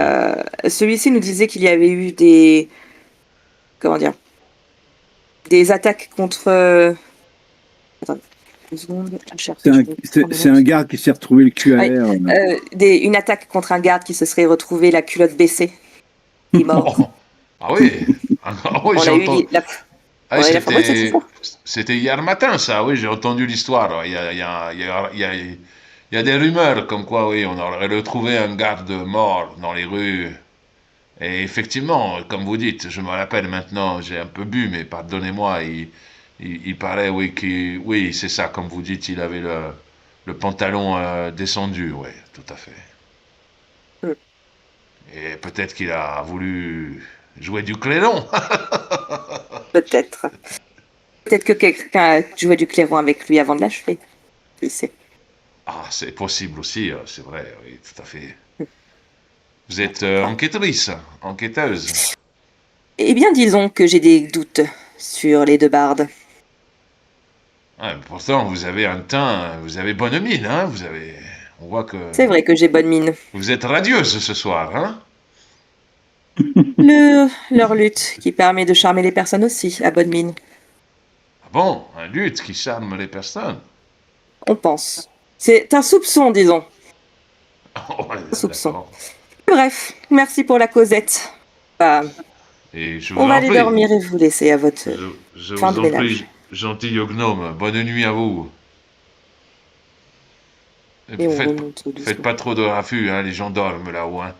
celui-ci nous disait qu'il y avait eu comment dire, des attaques contre. Attendez, une seconde. je cherche, je vais prendre C'est le un nom. garde qui s'est retrouvé le cul à Ouais, l'air. Une attaque contre un garde qui se serait retrouvé la culotte baissée. Il est mort. Oh. Ah oui, ah oui, On j'ai a eu entendu. Ah, on a eu la fameuse cette histoire. c'était hier matin, ça, oui, j'ai entendu l'histoire. Il y a des rumeurs comme quoi, oui, on aurait retrouvé un garde mort dans les rues. Et effectivement, comme vous dites, je me rappelle maintenant, j'ai un peu bu, mais pardonnez-moi, il paraît, oui, oui, c'est ça, comme vous dites, il avait le pantalon descendu, oui, tout à fait. Mm. Et peut-être qu'il a voulu jouer du clairon. Peut-être. Peut-être que quelqu'un a joué du clairon avec lui avant de l'achever. Qui sait. Ah, c'est possible aussi, c'est vrai, oui, tout à fait. Vous êtes enquêtrice, enquêteuse. Eh bien, disons que j'ai des doutes sur les deux bardes. Ouais, pourtant, vous avez un teint, vous avez bonne mine, hein, on voit que C'est vrai que j'ai bonne mine. vous êtes radieuse ce soir, hein. Leur lutte qui permet de charmer les personnes aussi, à bonne mine. Ah bon, un lutte qui charme les personnes. On pense. C'est un soupçon, disons. Ouais, Soupçon. d'accord. Bref, merci pour la causette. Bah, Et je vous on va en aller prie, dormir et vous laisser à votre je fin vous de en ménage. prie, gentil gnome, bonne nuit à vous. Et Et on faites, remonte faites doucement. pas trop de raffus, hein, les gens dorment là-haut, hein.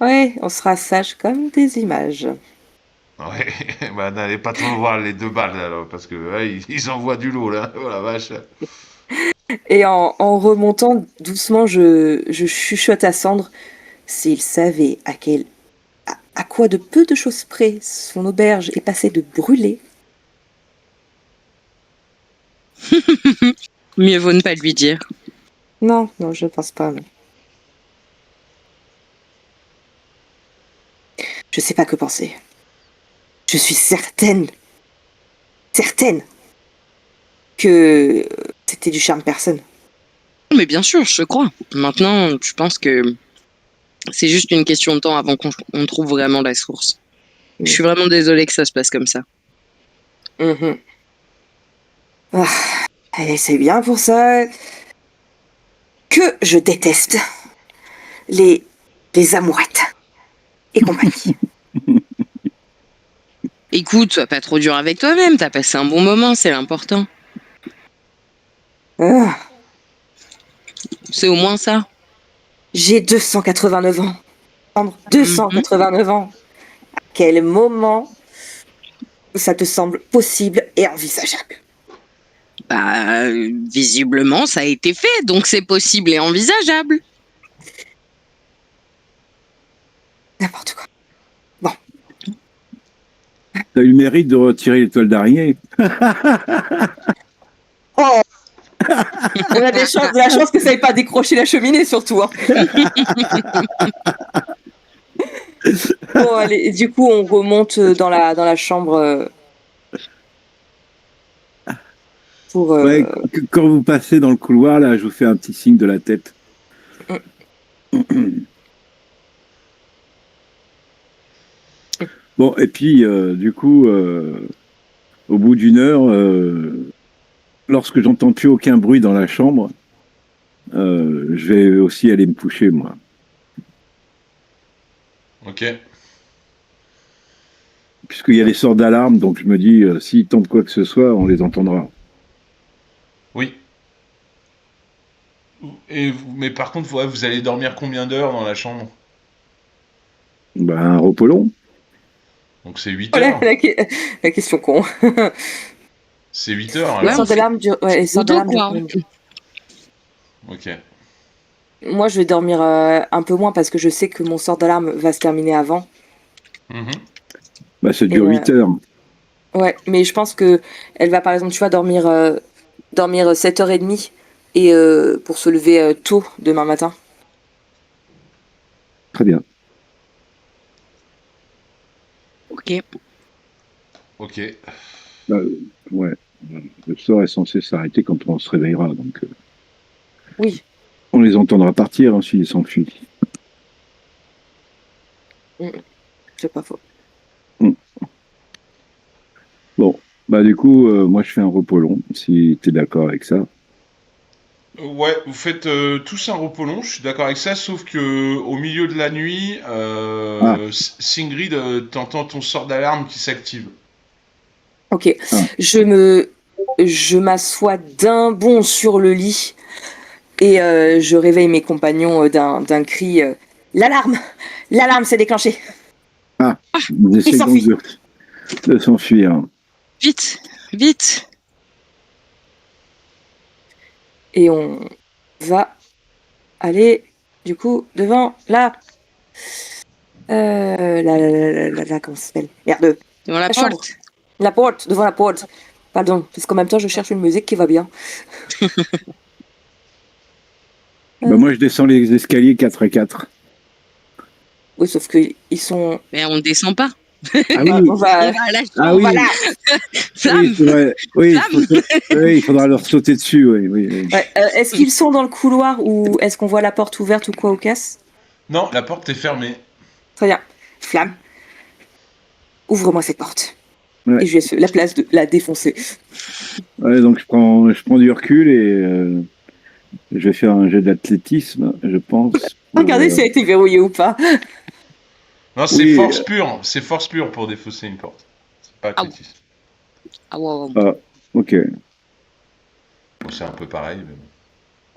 Ouais, on sera sages comme des images. Ouais, bah n'allez pas trop voir les deux balles alors, parce que ouais, ils envoient du lourd là, oh la vache. Et en remontant doucement, je chuchote à Sandre. S'il savait à quoi de peu de choses près son auberge est passée de brûler. Mieux vaut ne pas lui dire. Non, je pense pas. Non. Je sais pas que penser. Je suis certaine que c'était du charme personne. Mais bien sûr, je te crois. Maintenant, je pense que c'est juste une question de temps avant qu'on trouve vraiment la source. Je suis vraiment désolée que ça se passe comme ça. Mhm. Et c'est bien pour ça que je déteste les amourettes et compagnie. Écoute, sois pas trop dur avec toi-même. T'as passé un bon moment, c'est l'important. Ah, C'est au moins ça. j'ai 289 ans. Sandre, 289 ans. À quel moment ça te semble possible et envisageable? Bah, visiblement, ça a été fait, donc c'est possible et envisageable. N'importe quoi. T'as eu le mérite de retirer les toiles d'araignée. Oh, on a de la chance que ça n'ait pas décroché la cheminée, surtout. Hein. Bon, allez, et du coup, on remonte dans la chambre pour. Ouais, quand vous passez dans le couloir, là, je vous fais un petit signe de la tête. Bon, et puis, du coup, au bout d'une heure, lorsque j'entends plus aucun bruit dans la chambre, je vais aussi aller me coucher, moi. Ok. Puisqu'il y a les sorts d'alarme, donc je me dis, s'ils tentent quoi que ce soit, on les entendra. Oui. Mais par contre, ouais, vous allez dormir combien d'heures dans la chambre? Ben, un repos long. Donc c'est 8 Oh, heures. la question con. C'est 8 heures Ouais, Les alors. sorts d'alarme durent. Ouais, les sorts Dodo, d'alarme durent quoi. combien de temps? Ok. Moi, je vais dormir un peu moins parce que je sais que mon sort d'alarme va se terminer avant. Mhm. Ben, ça Et, dure 8 heures. ouais, mais je pense que elle va, par exemple, tu vois, dormir 7h30 et pour se lever tôt demain matin. Très bien. Ok. Ok. Ouais. Le sort est censé s'arrêter quand on se réveillera, donc Oui. on les entendra partir hein, s'ils s'enfuient. C'est pas faux. Bon, bah du coup, moi je fais un repos long, si tu es d'accord avec ça. Ouais, vous faites tous un repos long, je suis d'accord avec ça, sauf que au milieu de la nuit, Ah, Singrid, t'entends ton sort d'alarme qui s'active. Ok. ah. Je m'assois d'un bond sur le lit et je réveille mes compagnons d'un cri. L'alarme! L'alarme s'est déclenchée! Ils Il essaient donc s'enfuit! de s'enfuir. Vite, vite. Et on va aller, du coup, devant comment ça s'appelle? Merde, Devant la la chambre. porte. La porte, devant la porte. Pardon, parce qu'en même temps, je cherche une musique qui va bien. Bah, moi je descends les escaliers 4 à 4. Oui, sauf que ils sont. Mais on ne descend pas. Ah On oui, On va. va à la ah chambre. oui, Voilà. oui, Flamme. c'est vrai. Oui, Flamme. oui, il faudra leur sauter dessus, oui, oui, oui. Ouais, est-ce qu'ils sont dans le couloir ou est-ce qu'on voit la porte ouverte ou quoi au casse? Non, la porte est fermée. Très bien. Flamme, ouvre-moi cette porte. Ouais. Et je laisse la place de la défoncer. Ouais, donc je prends du recul et je vais faire un jet d'athlétisme, je pense. Regardez si elle a été verrouillée ou pas. Non, c'est Oui, force pure pour défausser une porte. C'est pas Ah. athlétisme. Ah ouais, ouais. ah, ok. Bon, c'est un peu pareil, mais bon.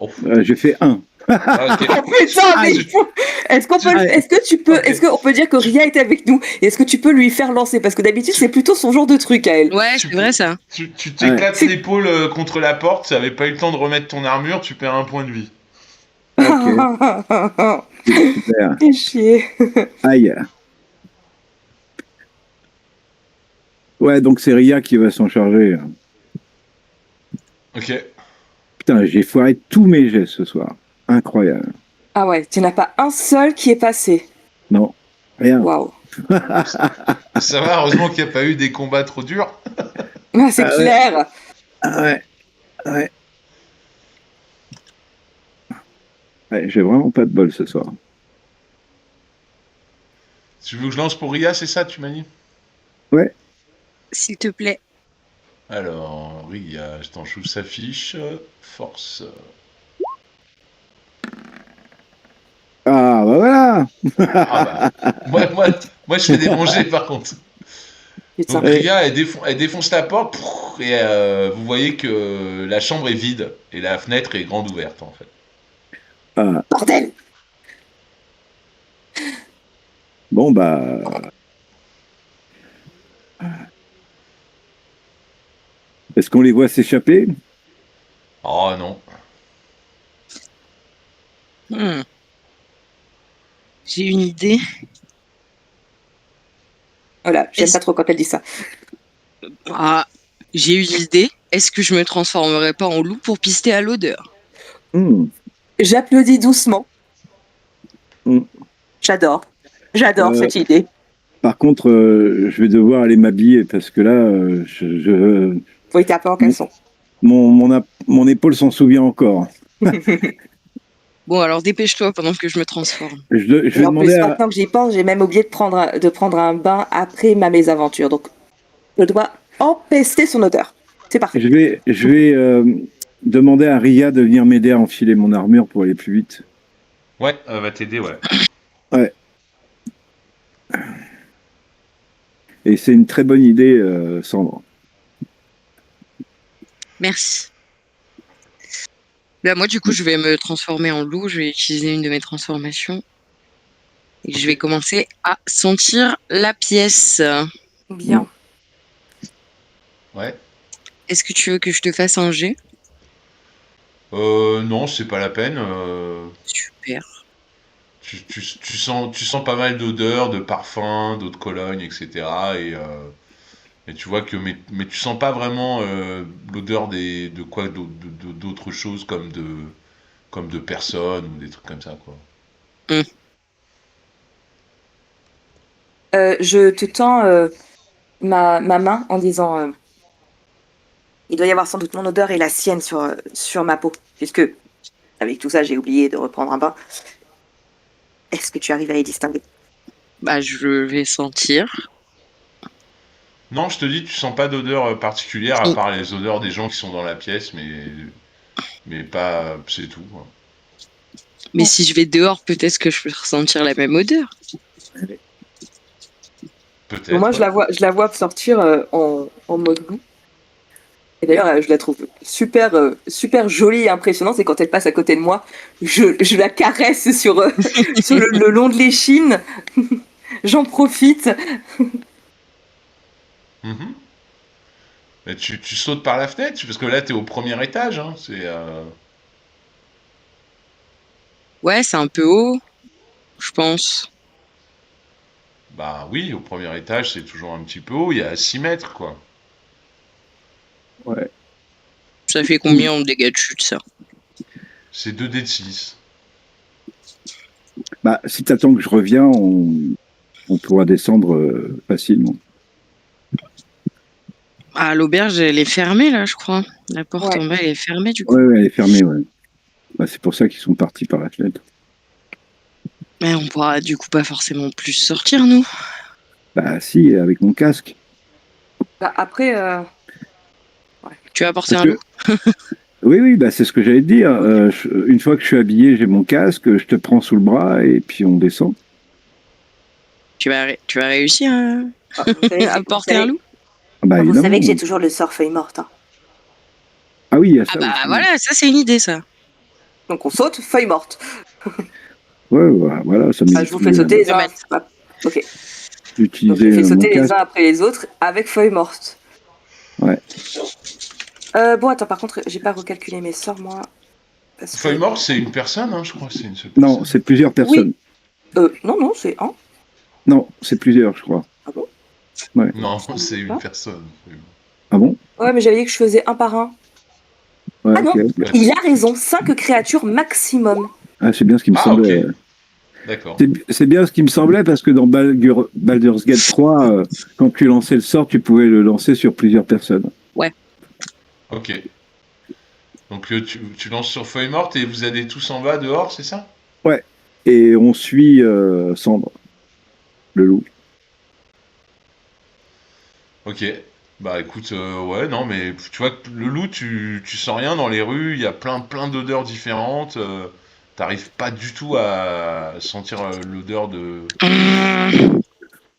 Oh. J'ai fait 1. Ah, ok. Oh putain, mais est-ce qu'on peut, est-ce que tu peux, Ok. est-ce qu'on peut dire que Ria était avec nous? Et est-ce que tu peux lui faire lancer? Parce que d'habitude, c'est plutôt son genre de truc à elle. Ouais, Tu c'est vrai ça. Tu t'éclates l'épaule contre la porte, tu n'avais pas eu le temps de remettre ton armure, tu perds un point de vie. Ok, super. Fais chier. Aïe. Ouais, donc c'est Ria qui va s'en charger. Ok. Putain, j'ai foiré tous mes gestes ce soir. Incroyable. Ah ouais, tu n'as pas un seul qui est passé. Non, rien. Waouh. Ça va, heureusement qu'il n'y a pas eu des combats trop durs. Ah, c'est Ah ouais. clair. Ah ouais. Ouais. Ouais, j'ai vraiment pas de bol ce soir. Tu veux que je lance pour Ria, c'est ça, tu m'as dit? Ouais. S'il te plaît. Alors, Ria, je t'en trouve sa fiche. Force. Ah bah voilà. Ah bah, moi je fais des rangées par contre. Putain. Donc Ouais. Ria, elle défonce la porte, et vous voyez que la chambre est vide, et la fenêtre est grande ouverte en fait. Ah. Bordel. Bon bah. Est-ce qu'on les voit s'échapper? J'ai une idée. Voilà, j'aime Est-ce- pas trop quand elle dit ça. Ah, j'ai une idée. Est-ce que je me transformerais pas en loup pour pister à l'odeur? J'applaudis doucement. Hmm. J'adore. J'adore Euh, cette idée. Par contre, je vais devoir aller m'habiller parce que là, Faut être un peu en mon, caleçon. mon épaule s'en souvient encore. Bon, alors dépêche-toi pendant que je me transforme. Je Et vais en demander plus, à. maintenant que j'y pense, j'ai même oublié de prendre un bain après ma mésaventure. Donc, je dois empester son odeur. C'est parfait. Je vais demander à Ria de venir m'aider à enfiler mon armure pour aller plus vite. Ouais, elle va t'aider, ouais. Ouais. Et c'est une très bonne idée, Sandre. Merci. Là, moi, du coup, je vais me transformer en loup. Je vais utiliser une de mes transformations. Et je vais commencer à sentir la pièce. Bien. Ouais. Est-ce que tu veux que je te fasse un jet? Non, c'est pas la peine. Super. Tu sens pas mal d'odeurs, de parfums, d'eau de Cologne, etc. Et tu vois que, mais tu sens pas vraiment l'odeur de quoi, d'autres choses comme de personnes ou des trucs comme ça, quoi. Je te tends ma main en disant il doit y avoir sans doute mon odeur et la sienne sur ma peau. Puisque, avec tout ça, j'ai oublié de reprendre un bain. Est-ce que tu arrives à les distinguer? Bah, je vais sentir. Non, je te dis, tu sens pas d'odeur particulière à Si. part les odeurs des gens qui sont dans la pièce, mais pas, c'est tout, quoi. Mais si je vais dehors, peut-être que je peux ressentir la même odeur. Peut-être. Moi, Ouais. je la vois sortir en mode loup. Et d'ailleurs, je la trouve super, super jolie et impressionnante. Et quand elle passe à côté de moi, je la caresse sur le long de l'échine. J'en profite. Mhm. Mais tu sautes par la fenêtre, parce que là, t'es au premier étage, hein. Ouais, c'est un peu haut, je pense. Bah oui, au premier étage, c'est toujours un petit peu haut, il y a 6 mètres, quoi. Ouais. Ça fait combien en dégâts de chute, ça? C'est 2 dés de 6. Bah, si tu attends que je reviens, on pourra descendre facilement. Ah, l'auberge, elle est fermée, là, je crois. La porte Ouais. en bas, elle est fermée, du coup. Ouais, ouais, elle est fermée, ouais. Bah, c'est pour ça qu'ils sont partis par la fenêtre. Mais on pourra, du coup, pas forcément plus sortir, nous. Bah, si, avec mon casque. Bah, après, Tu vas porter Parce un loup? que, oui, oui, bah, c'est ce que j'allais te dire. Une fois que je suis habillé, j'ai mon casque, je te prends sous le bras et puis on descend. Tu vas réussir vous savez, à porter un loup? Ah, bah, vous évidemment. savez que j'ai toujours le sort feuille morte. Hein. Ah oui, il y a Ah ça bah aussi. voilà, ça c'est une idée, ça. Donc on saute, feuille morte. Ouais, voilà, ça Je m'évite vous fais sauter les uns. Remettre. Ok. Donc d'utiliser je fais mon sauter les casque. uns après les autres avec feuille morte. Ouais. Bon, attends, par contre, j'ai pas recalculé mes sorts, moi. Parce que... Feuille morte, c'est une personne, hein, je crois que c'est une seule Non, personne. c'est plusieurs personnes. Non, c'est un. Non, c'est plusieurs, je crois. Ah bon? Ouais. Non, Ça me c'est dit une pas. personne. Ah bon? Ouais, mais j'avais dit que je faisais un par un. Ouais, Ah non, ok. il a raison, 5 créatures maximum. Ah, c'est bien ce qui me Ah, semblait. ok. D'accord. C'est bien ce qui me semblait parce que dans Baldur's Gate 3, quand tu lançais le sort, tu pouvais le lancer sur plusieurs personnes. Ok. Donc tu lances sur feuille morte et vous allez tous en bas dehors, c'est ça? Ouais. Et on suit Cendre, le loup. Ok. Bah écoute, ouais, non, mais tu vois que le loup, tu sens rien dans les rues, il y a plein d'odeurs différentes. T'arrives pas du tout à sentir l'odeur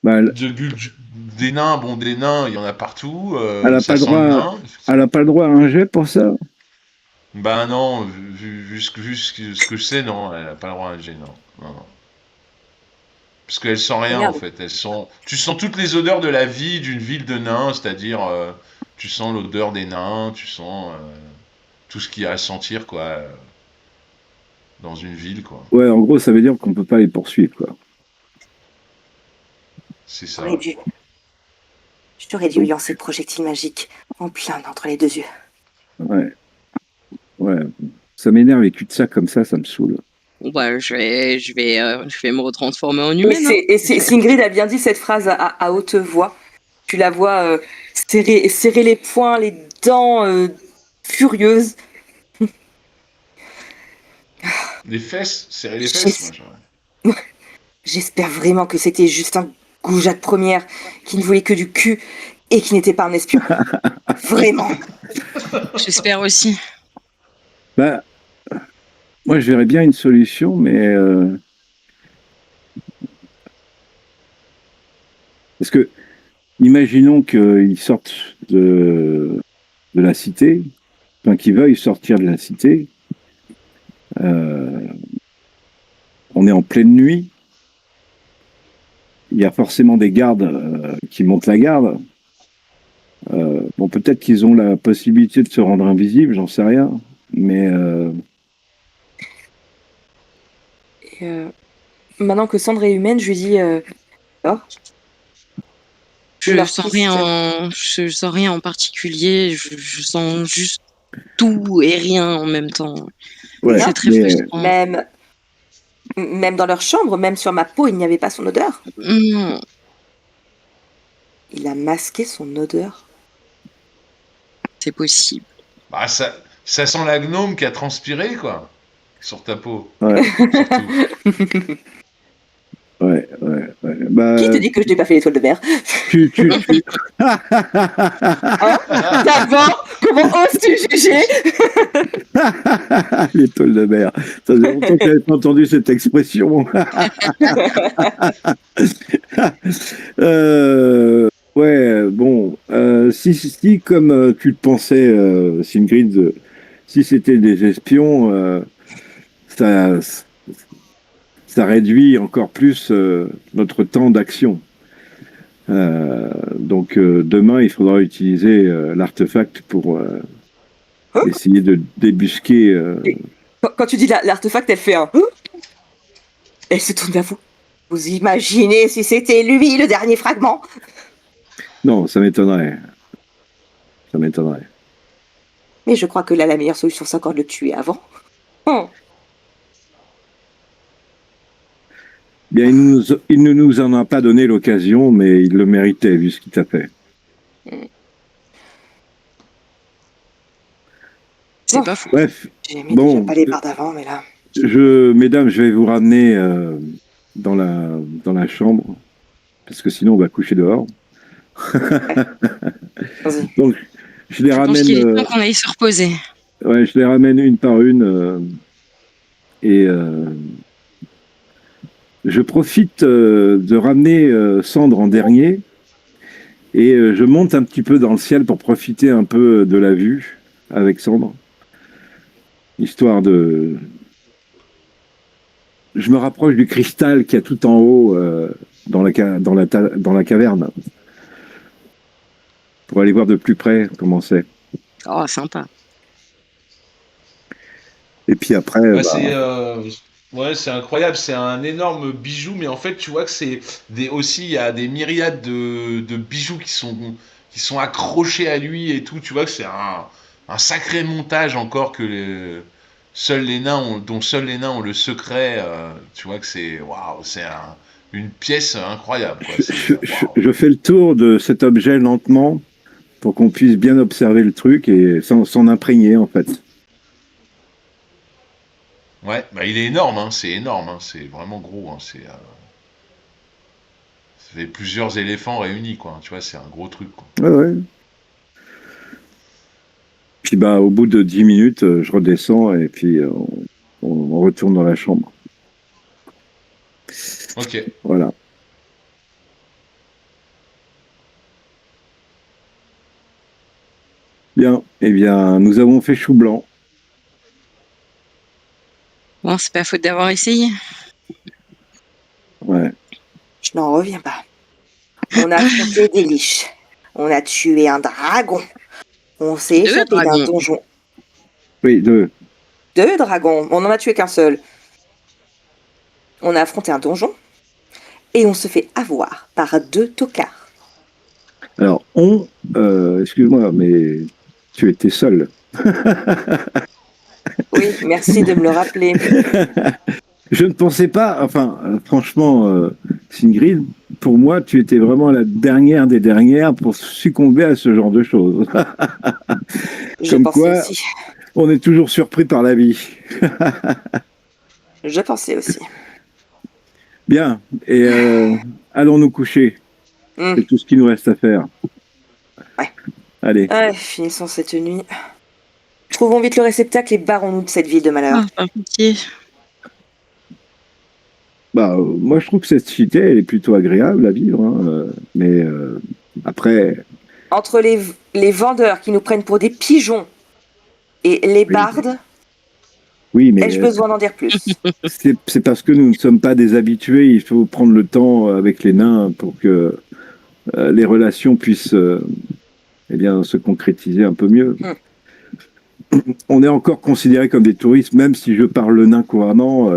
Bah, des nains. Bon, des nains, il y en a partout. elle n'a pas Ça le sent le droit, nain. elle a pas le droit à un jet pour ça. Bah non, vu ce que je sais, non, elle a pas le droit à un jet, non. Non, non. Parce qu'elle sent Ah, rien en merde. fait. Tu sens toutes les odeurs de la vie d'une ville de nains, c'est-à-dire tu sens l'odeur des nains, tu sens tout ce qu'il y a à sentir quoi. dans une ville, quoi. Ouais, en gros, ça veut dire qu'on peut pas les poursuivre, quoi. C'est ça. Je t'aurais dû lancer le projectile magique en plein entre les deux yeux. Ouais. Ouais. Ça m'énerve, les cul-de-sac comme ça me saoule. Bah, je vais me retransformer en Et humaine. Hein. Sigrid a bien dit cette phrase à haute voix. Tu la vois serrer les poings, les dents furieuses. Les fesses, serrer les fesses, moi, j'aurais. J'espère vraiment que c'était juste un goujat de première qui ne voulait que du cul et qui n'était pas un espion. Vraiment. J'espère aussi. Bah, moi, je verrais bien une solution, mais parce que imaginons qu'ils sortent de la cité, enfin qu'ils veuillent sortir de la cité. On est en pleine nuit. Il y a forcément des gardes qui montent la garde. Bon, peut-être qu'ils ont la possibilité de se rendre invisibles, j'en sais rien. Mais Maintenant que Cendre est humaine, je lui dis Je sens rien en particulier. Je sens juste tout et rien en même temps. ouais, C'est très frustrant. Même dans leur chambre, même sur ma peau, il n'y avait pas son odeur. Non. Il a masqué son odeur. C'est possible. Bah, ça sent la gnome qui a transpiré, quoi. Sur ta peau. Ouais. Surtout. Ouais. Bah, Qui te dit que je n'ai pas fait l'étoile de mer? tu... Hein? D'abord, comment oses-tu juger? L'étoile de mer. Ça faisait longtemps que j'avais pas entendu cette expression. Ouais, bon. Si comme tu le pensais, Sigrid, si c'était des espions, ça réduit encore plus notre temps d'action. Donc demain, il faudra utiliser l'artefact pour essayer de débusquer. Quand tu dis l'artefact, elle fait un... Elle se tourne vers vous. Vous imaginez si c'était lui, le dernier fragment? Non, ça m'étonnerait. Ça m'étonnerait. Mais je crois que là, la meilleure solution, c'est encore de le tuer avant. Bien, il ne nous en a pas donné l'occasion, mais il le méritait, vu ce qu'il t'a fait. C'est pas fou. Bref, J'aimais bon, déjà pas les barres d'avant, mais là... mesdames, je vais vous ramener dans la chambre, parce que sinon on va coucher dehors. Vas-y. Donc, je les Je ramène. pense qu'il est temps qu'on aille se reposer. Ouais, je les ramène une par une, et je profite de ramener Cendre en dernier, et je monte un petit peu dans le ciel pour profiter un peu de la vue avec Cendre, histoire de. Je me rapproche du cristal qu'il y a tout en haut dans la caverne, pour aller voir de plus près comment c'est. Oh, sympa. Et puis après, Ouais, c'est incroyable, c'est un énorme bijou, mais en fait, tu vois que aussi, il y a des myriades de bijoux qui sont accrochés à lui et tout. Tu vois que c'est un sacré montage encore dont seuls les nains ont le secret. Tu vois que waouh, une pièce incroyable, quoi. Waouh. je fais le tour de cet objet lentement pour qu'on puisse bien observer le truc et s'en imprégner en fait. Ouais, bah il est énorme, hein, c'est énorme, hein, c'est vraiment gros, hein, ça fait plusieurs éléphants réunis, quoi. Tu vois, c'est un gros truc, quoi. Ouais. Puis bah au bout de 10 minutes, je redescends et puis on retourne dans la chambre. Ok. Voilà. Bien, eh bien, nous avons fait chou blanc. Bon, c'est pas faute d'avoir essayé. Ouais. Je n'en reviens pas. On a affronté des liches. On a tué un dragon. On s'est échappé d'un donjon. Oui, deux. 2 dragons. On n'en a tué qu'un seul. On a affronté un donjon. Et on se fait avoir par 2 tocards. Alors, excuse-moi, mais tu étais seul. Oui, merci de me le rappeler. Je ne pensais pas, franchement, Sigrid, pour moi, tu étais vraiment la dernière des dernières pour succomber à ce genre de choses. Je Comme pensais quoi, aussi. on est toujours surpris par la vie. Je pensais aussi. Bien, et allons nous coucher. C'est tout ce qu'il nous reste à faire. Ouais. Allez. Ouais, finissons cette nuit. Trouvons vite le réceptacle et barrons-nous de cette ville de malheur. Par pitié. Moi, je trouve que cette cité, elle est plutôt agréable à vivre. Hein, mais après... Entre les vendeurs qui nous prennent pour des pigeons et les bardes, oui, mais ai-je besoin d'en dire plus? c'est parce que nous ne sommes pas des habitués. Il faut prendre le temps avec les nains pour que les relations puissent se concrétiser un peu mieux. On est encore considérés comme des touristes, même si je parle le nain couramment.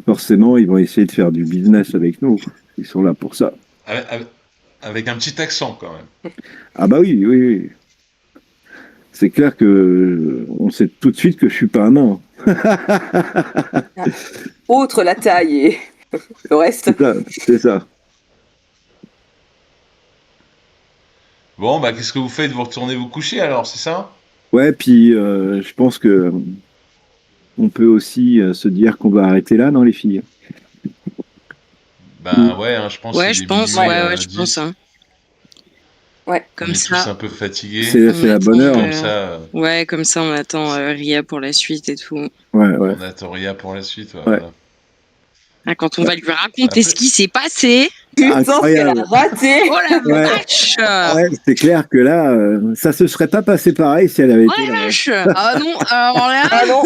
Forcément, ils vont essayer de faire du business avec nous. Ils sont là pour ça. Avec un petit accent, quand même. Ah bah oui. C'est clair que on sait tout de suite que je suis pas un nain. Outre la taille et le reste. C'est ça. Bon, qu'est-ce que vous faites? Vous retournez vous coucher, alors, c'est ça? Ouais, puis je pense que on peut aussi se dire qu'on va arrêter là, non, les filles? Ouais, hein, je pense. Ouais, je pense. Je pense. Hein. Ouais, comme ça. Tous un peu fatigués. C'est la bonne heure. Comme ça. Ouais, comme ça, on attend Ria pour la suite et tout. Ouais. On attend Ria pour la suite. Ouais. Voilà. Quand on va lui raconter ce qui s'est passé. Putain, ce qu'elle a raté. Oh la vache. Ouais, c'est clair que là, ça se serait pas passé pareil si elle avait été là. Vache. Ah non, alors là. Ah non.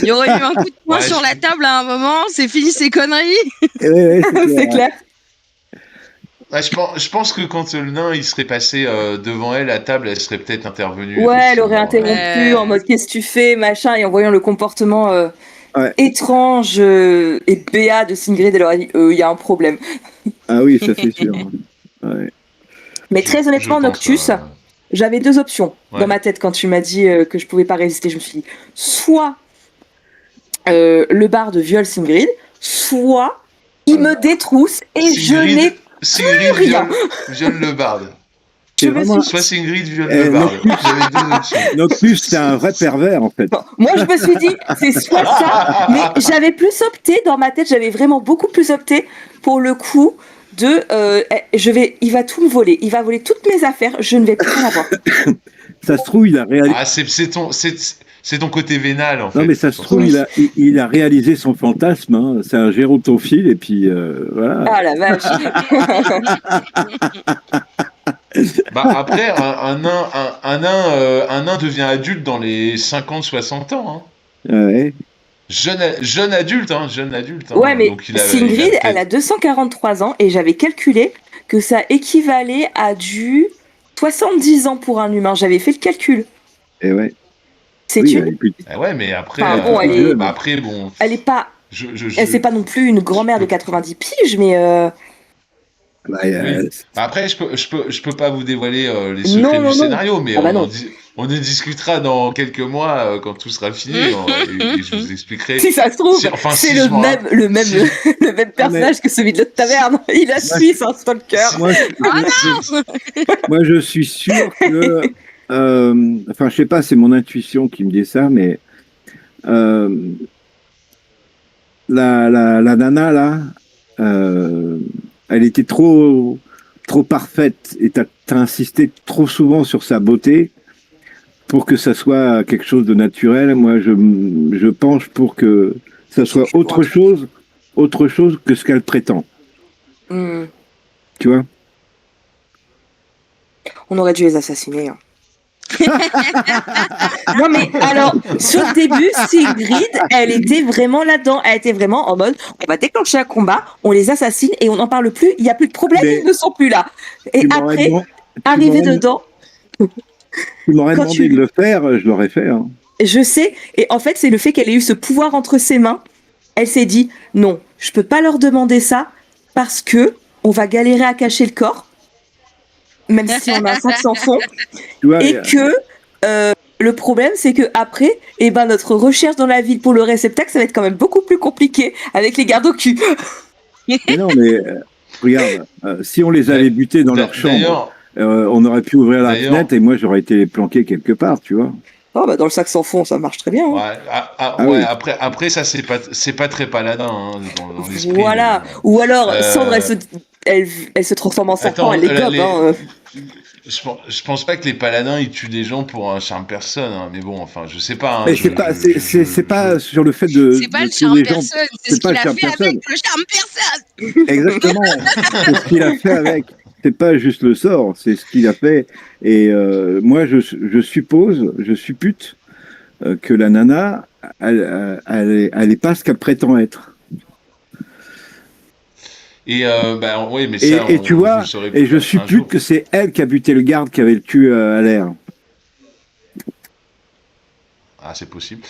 Il y aurait eu un coup de poing sur la table à un moment, c'est fini ces conneries. Ouais, c'est clair. Ouais, je pense que quand le nain il serait passé devant elle, la table, elle serait peut-être intervenue. Ouais, elle aurait interrompu en mode qu'est-ce que tu fais, machin, et en voyant le comportement étrange et béat de Sigrid, elle aurait dit il y a un problème. Ah oui, ça c'est sûr. Ouais. Mais très honnêtement, Noctus, j'avais 2 options dans ma tête quand tu m'as dit que je pouvais pas résister. Je me suis dit soit le barde viole Sigrid, soit il me détrousse et je n'ai Sigrid rien. Viole le barde. Soit Sigrid viole le barde. J'avais 2 options. Noctus, c'est un vrai pervers en fait. Non, moi je me suis dit c'est soit ça, mais j'avais plus opté dans ma tête, j'avais vraiment beaucoup plus opté pour le coup de il va tout me voler, il va voler toutes mes affaires, je ne vais plus rien avoir. Ça se trouve, il a réalisé. Ah, c'est ton côté vénal en fait. Non, mais ça se trouve, il a réalisé son fantasme. Hein. C'est un gérontophile et puis voilà. Ah la vache. Après, un nain devient adulte dans les 50-60 ans. Hein. Ouais. Jeune adulte. Hein. Ouais, mais donc Sigrid, elle a 243 ans et j'avais calculé que ça équivalait à du 70 ans pour un humain. J'avais fait le calcul. Et ouais. C'est ouais, mais après, elle est pas. C'est pas non plus une grand-mère de 90 piges, mais. Après, je peux pas vous dévoiler les secrets du scénario, mais on en discutera dans quelques mois quand tout sera fini et je vous expliquerai. Si ça se trouve, c'est le même personnage que celui de l'autre taverne. Il a suivi, c'est un stalker. Moi, je suis sûr que. Je sais pas, c'est mon intuition qui me dit ça, mais la nana là, elle était trop parfaite et t'as insisté trop souvent sur sa beauté pour que ça soit quelque chose de naturel. Moi, je penche pour que ça soit autre chose que ce qu'elle prétend. Tu vois? On aurait dû les assassiner. Hein. Non mais alors sur le début Sigrid elle était vraiment là-dedans, elle était vraiment en mode on va déclencher un combat, on les assassine et on n'en parle plus, il n'y a plus de problème, ils ne sont plus là et après arrivé dedans Tu m'aurais Quand demandé tu- de le faire, je l'aurais fait. Hein. Je sais, et en fait, c'est le fait qu'elle ait eu ce pouvoir entre ses mains. Elle s'est dit, non, je peux pas leur demander ça parce que on va galérer à cacher le corps, même si on a un sac sans fond, Tu vois, et que le problème, c'est que après, eh ben, notre recherche dans la ville pour le réceptacle, ça va être quand même beaucoup plus compliqué avec les gardes au cul. mais non, mais regarde, si on les avait butés dans leur chambre, on aurait pu ouvrir la D'ailleurs- fenêtre et moi j'aurais été planqué quelque part, tu vois. Oh, bah, dans le sac sans fond, ça marche très bien. Hein. Ouais, Ah ouais, oui. après ça c'est pas très paladin hein, dans l'esprit. Voilà. Ou alors, Euh, Sandre, elle se transforme en serpent, Attends, elle les gobe. Hein. je pense pas que les paladins ils tuent des gens pour un charme personne, hein, mais bon, enfin, je sais pas. Hein, Mais c'est pas, c'est pas sur le fait de. C'est pas le tuer charme les gens. personne, c'est c'est ce pas qu'il le a charme fait personne. avec le charme personne. Exactement. C'est ce qu'il a fait avec. C'est pas juste le sort, c'est ce qu'il a fait. Et moi, je suppose, je suppute que la nana, elle est pas ce qu'elle prétend être. Et bah oui, mais ça, Et tu vous vois, le saurez et je un suppute jour. que c'est elle qui a buté le garde qui avait le cul à l'air. Ah, c'est possible.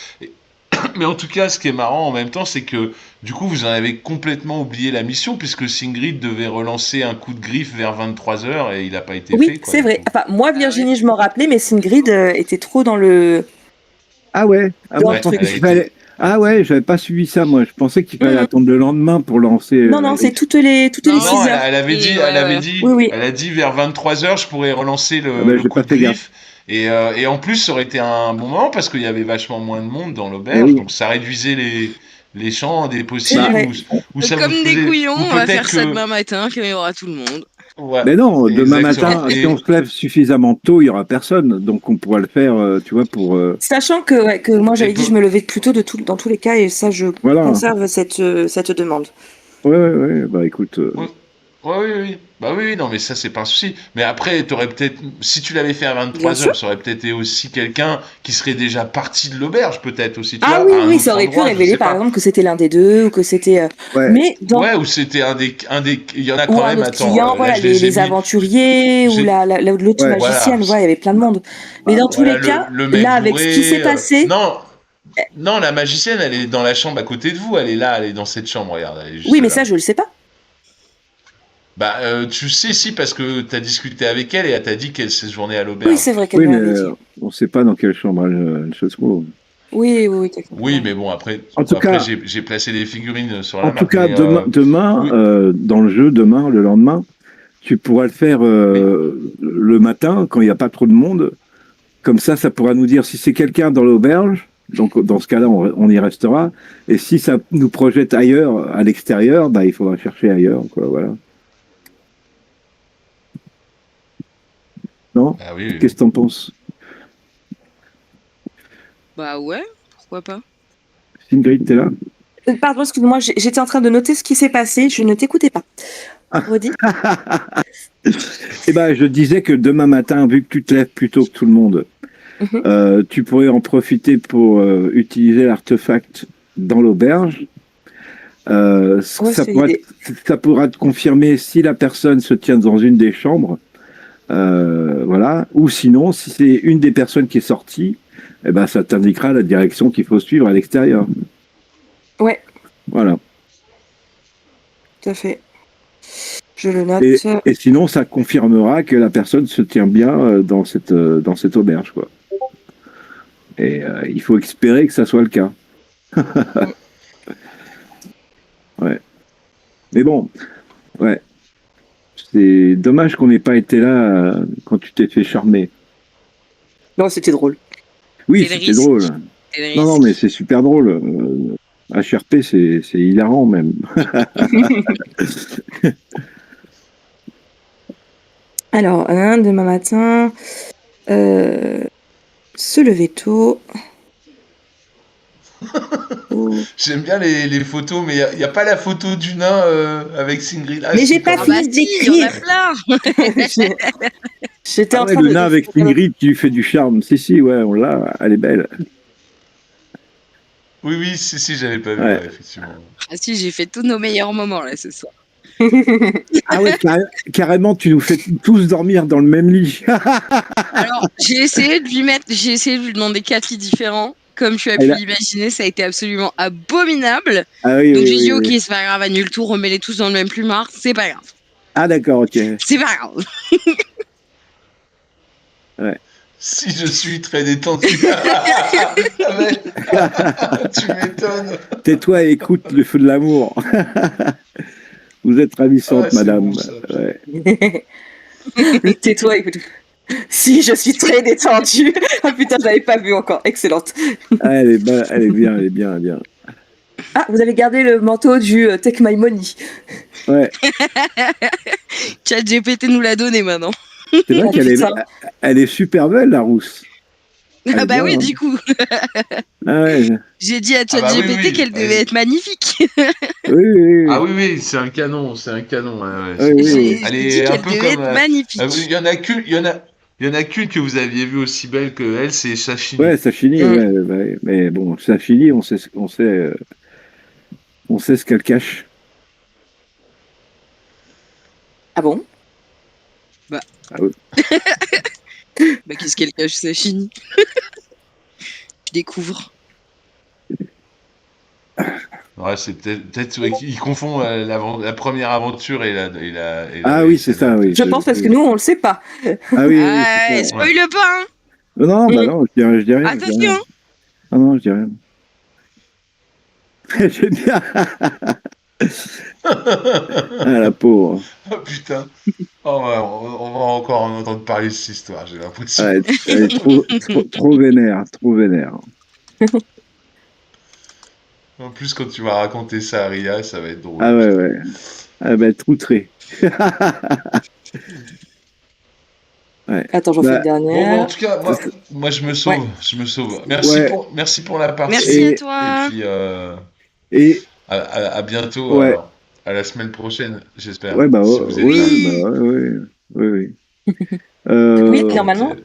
Mais en tout cas, ce qui est marrant en même temps, c'est que du coup, vous en avez complètement oublié la mission, puisque Singrid devait relancer un coup de griffe vers 23h et il n'a pas été Oui, fait. Quoi, c'est du vrai. coup. Enfin, moi, Virginie, je m'en rappelais, mais Singrid était trop dans le. Ah ouais, ah, moi, Ouais, je pensais elle a qu'il été- fallait. Ah ouais, j'avais pas suivi ça, moi. Je pensais qu'il fallait Mhm. attendre le lendemain pour lancer. Non, non, c'est toutes les Non, 6 Non, heures. elle avait dit, Et ouais. Oui, oui. elle a dit vers 23h, je pourrais relancer Ah ben, le j'ai coup pas de fait gaffe. griffe. Et en plus, ça aurait été un bon moment parce qu'il y avait vachement moins de monde dans Eh l'auberge, oui. donc ça réduisait les champs des C'est possibles, vrai. ou ça Comme vous des faisait, couillons, ou on va peut-être faire ça que, demain matin, quand il y aura tout le monde. ouais, Mais non, demain exactement. matin, si on se lève suffisamment tôt, il y aura personne. Donc on pourra le faire, tu vois, pour. Sachant que moi, j'avais Et dit peu- je me levais plus tôt dans tous les cas, et ça, je Voilà. conserve cette demande. Ouais. Bah écoute. Ouais, oui. Bah oui, non, mais ça, c'est pas un souci. Mais après, t'aurais peut-être, si tu l'avais fait à Bien 23h, sûr. ça aurait peut-être été aussi quelqu'un qui serait déjà parti de l'auberge, peut-être aussi, tu Ah vois, oui, à un oui, autre ça aurait pu endroit, je révéler, sais par pas. exemple, que c'était l'un des deux, ou que c'était. Ouais. Mais dans. Ouais, ou c'était il y en a Ou quand un même, autre attends, client, là, voilà, je les ai les mis, aventuriers, ou j'ai- l'autre Ouais. magicienne, voilà, ouais, il y avait plein de monde. Mais dans tous voilà, les cas, le là, mec avec ce qui s'est bourré, passé, non, la magicienne, elle est dans la chambre à côté de vous, elle est là, elle est dans cette chambre, regarde, elle est juste oui, mais là. ça, je le sais pas. Bah, tu sais, si, parce que t'as discuté avec elle et elle t'a dit qu'elle séjournait à Oui, l'auberge. c'est vrai qu'elle Oui, me mais l'avait dit. on sait pas dans quelle chambre elle se trouve. Oui, techniquement. Oui, mais bon, après, En tout cas, j'ai placé les figurines sur la en tout map. cas, Mais, demain, oui, dans le jeu, demain, le lendemain, tu pourras le faire oui. le matin quand il n'y a pas trop de monde. Comme ça pourra nous dire si c'est quelqu'un dans l'auberge. Donc, dans ce cas-là, on y restera. Et si ça nous projette ailleurs, à l'extérieur, bah, il faudra chercher ailleurs, quoi, voilà. Non? Ah oui, oui. Qu'est-ce que t'en penses? Bah ouais, pourquoi pas. Ingrid, t'es là? Pardon, excuse-moi, j'étais en train de noter ce qui s'est passé, je ne t'écoutais pas. Redis. Eh ben, je disais que demain matin, vu que tu te lèves plus tôt que tout le monde, tu pourrais en profiter pour utiliser l'artefact dans l'auberge. Ouais, Ça c'est pourra, l'idée. ça pourra te confirmer si la personne se tient dans une des chambres, voilà. Ou sinon, si c'est une des personnes qui est sortie, eh ben, ça t'indiquera la direction qu'il faut suivre à l'extérieur. Ouais, Voilà. tout à fait. Je le note. Et sinon, ça confirmera que la personne se tient bien dans cette auberge, quoi. Et il faut espérer que ça soit le cas. Ouais. Mais bon, ouais. C'est dommage qu'on n'ait pas été là quand tu t'es fait charmer. Non, c'était drôle. Oui, C'est le c'était risque. drôle. C'est le Non, risque. mais c'est super drôle. HRP, c'est hilarant même. Alors, demain matin, se lever tôt. J'aime bien les photos, mais il n'y a pas la photo du nain avec Singrid. Ah, Mais si, j'ai pas quand Ah même. bah fini si, il y en a d'écrire. plein. J'étais Ah en ouais, train le de. nain avec Ingrid qui lui fait du charme. Si, ouais, on l'a. Elle est belle. Oui, si, j'avais pas vu, Ouais. ouais, effectivement. Ah si, j'ai fait tous nos meilleurs moments là ce soir. Ah ouais, carrément, tu nous fais tous dormir dans le même lit. Alors, j'ai essayé de lui demander 4 lits différents. Comme tu as Et pu là- l'imaginer, ça a été absolument abominable. Ah oui, Donc oui, j'ai dit, oui, ok, oui. c'est pas grave, annule tout, remets-les tous dans le même plumard, c'est pas grave. Ah d'accord, ok. C'est pas grave. Si je suis très détendu. Ah ouais, tu m'étonnes. Tais-toi et écoute le feu de l'amour. Vous êtes ravissante, Ah, c'est madame. bon, ça. Ouais. Tais-toi, écoute. Si, je suis très détendue. Ah putain, je l'avais pas vu encore. Excellente. Ah, elle est bien, elle est bien, elle est bien. Ah, vous avez gardé le manteau du Take My Money. Ouais, ChatGPT nous l'a donné maintenant. c'est vrai Oh, qu'elle est, putain. elle est super belle, la rousse. Elle Ah est bah bien, oui, hein. du coup, Ah ouais. j'ai dit à Ah bah oui, ChatGPT oui. qu'elle devait être magnifique. Oui, oui, Ah oui. oui, oui, c'est un canon, c'est un canon. Ouais, Oui, c'est oui, clair. oui. Elle J'ai dit est un qu'elle peu devait comme. être magnifique. Il y en a qu'une, il y en a qu'une que vous aviez vue aussi belle que elle, c'est Ouais, Sashimi. ça finit, Mm. ouais, ouais. Mais bon, ça finit, on sait ce qu'elle cache. Ah bon? Bah, Ah oui. bah qu'est-ce qu'elle cache, ça finit. Je découvre. Ouais, c'est peut-être ouais, il confond la première aventure Ah et oui, c'est celle-là, ça, oui. Je peut-être. pense parce que Oui. nous, on le sait pas. Ah oui, oui, oui, c'est Ah, ça. Ouais. spoil pas, hein. Non, non, bah Mm. non, je dis rien, je dis rien. Attention. Ah non, je dis rien. J'aime bien. Ah, la pauvre. Oh putain. Oh, ouais, on va encore en entendre parler de cette histoire, j'ai l'impression. Ah, elle est trop vénère, trop vénère. En plus, quand tu vas raconter ça à Ria, ça va être drôle, Ah ouais, putain. ouais. Ah bah, être outré. Ouais. Attends, j'en fais une Bah, Bon, bah, en dernière. tout cas, c'est- moi je me Ouais. sauve, je me sauve. ouais. Merci pour la Merci partie. à Et, Et toi. puis, et, à bientôt, ouais. alors. À la semaine prochaine, j'espère, Ouais, bah, si ouais, vous êtes là. oui, bah, Oui. ouais, ouais, oui, oui. Oui, Euh, Donc, normalement.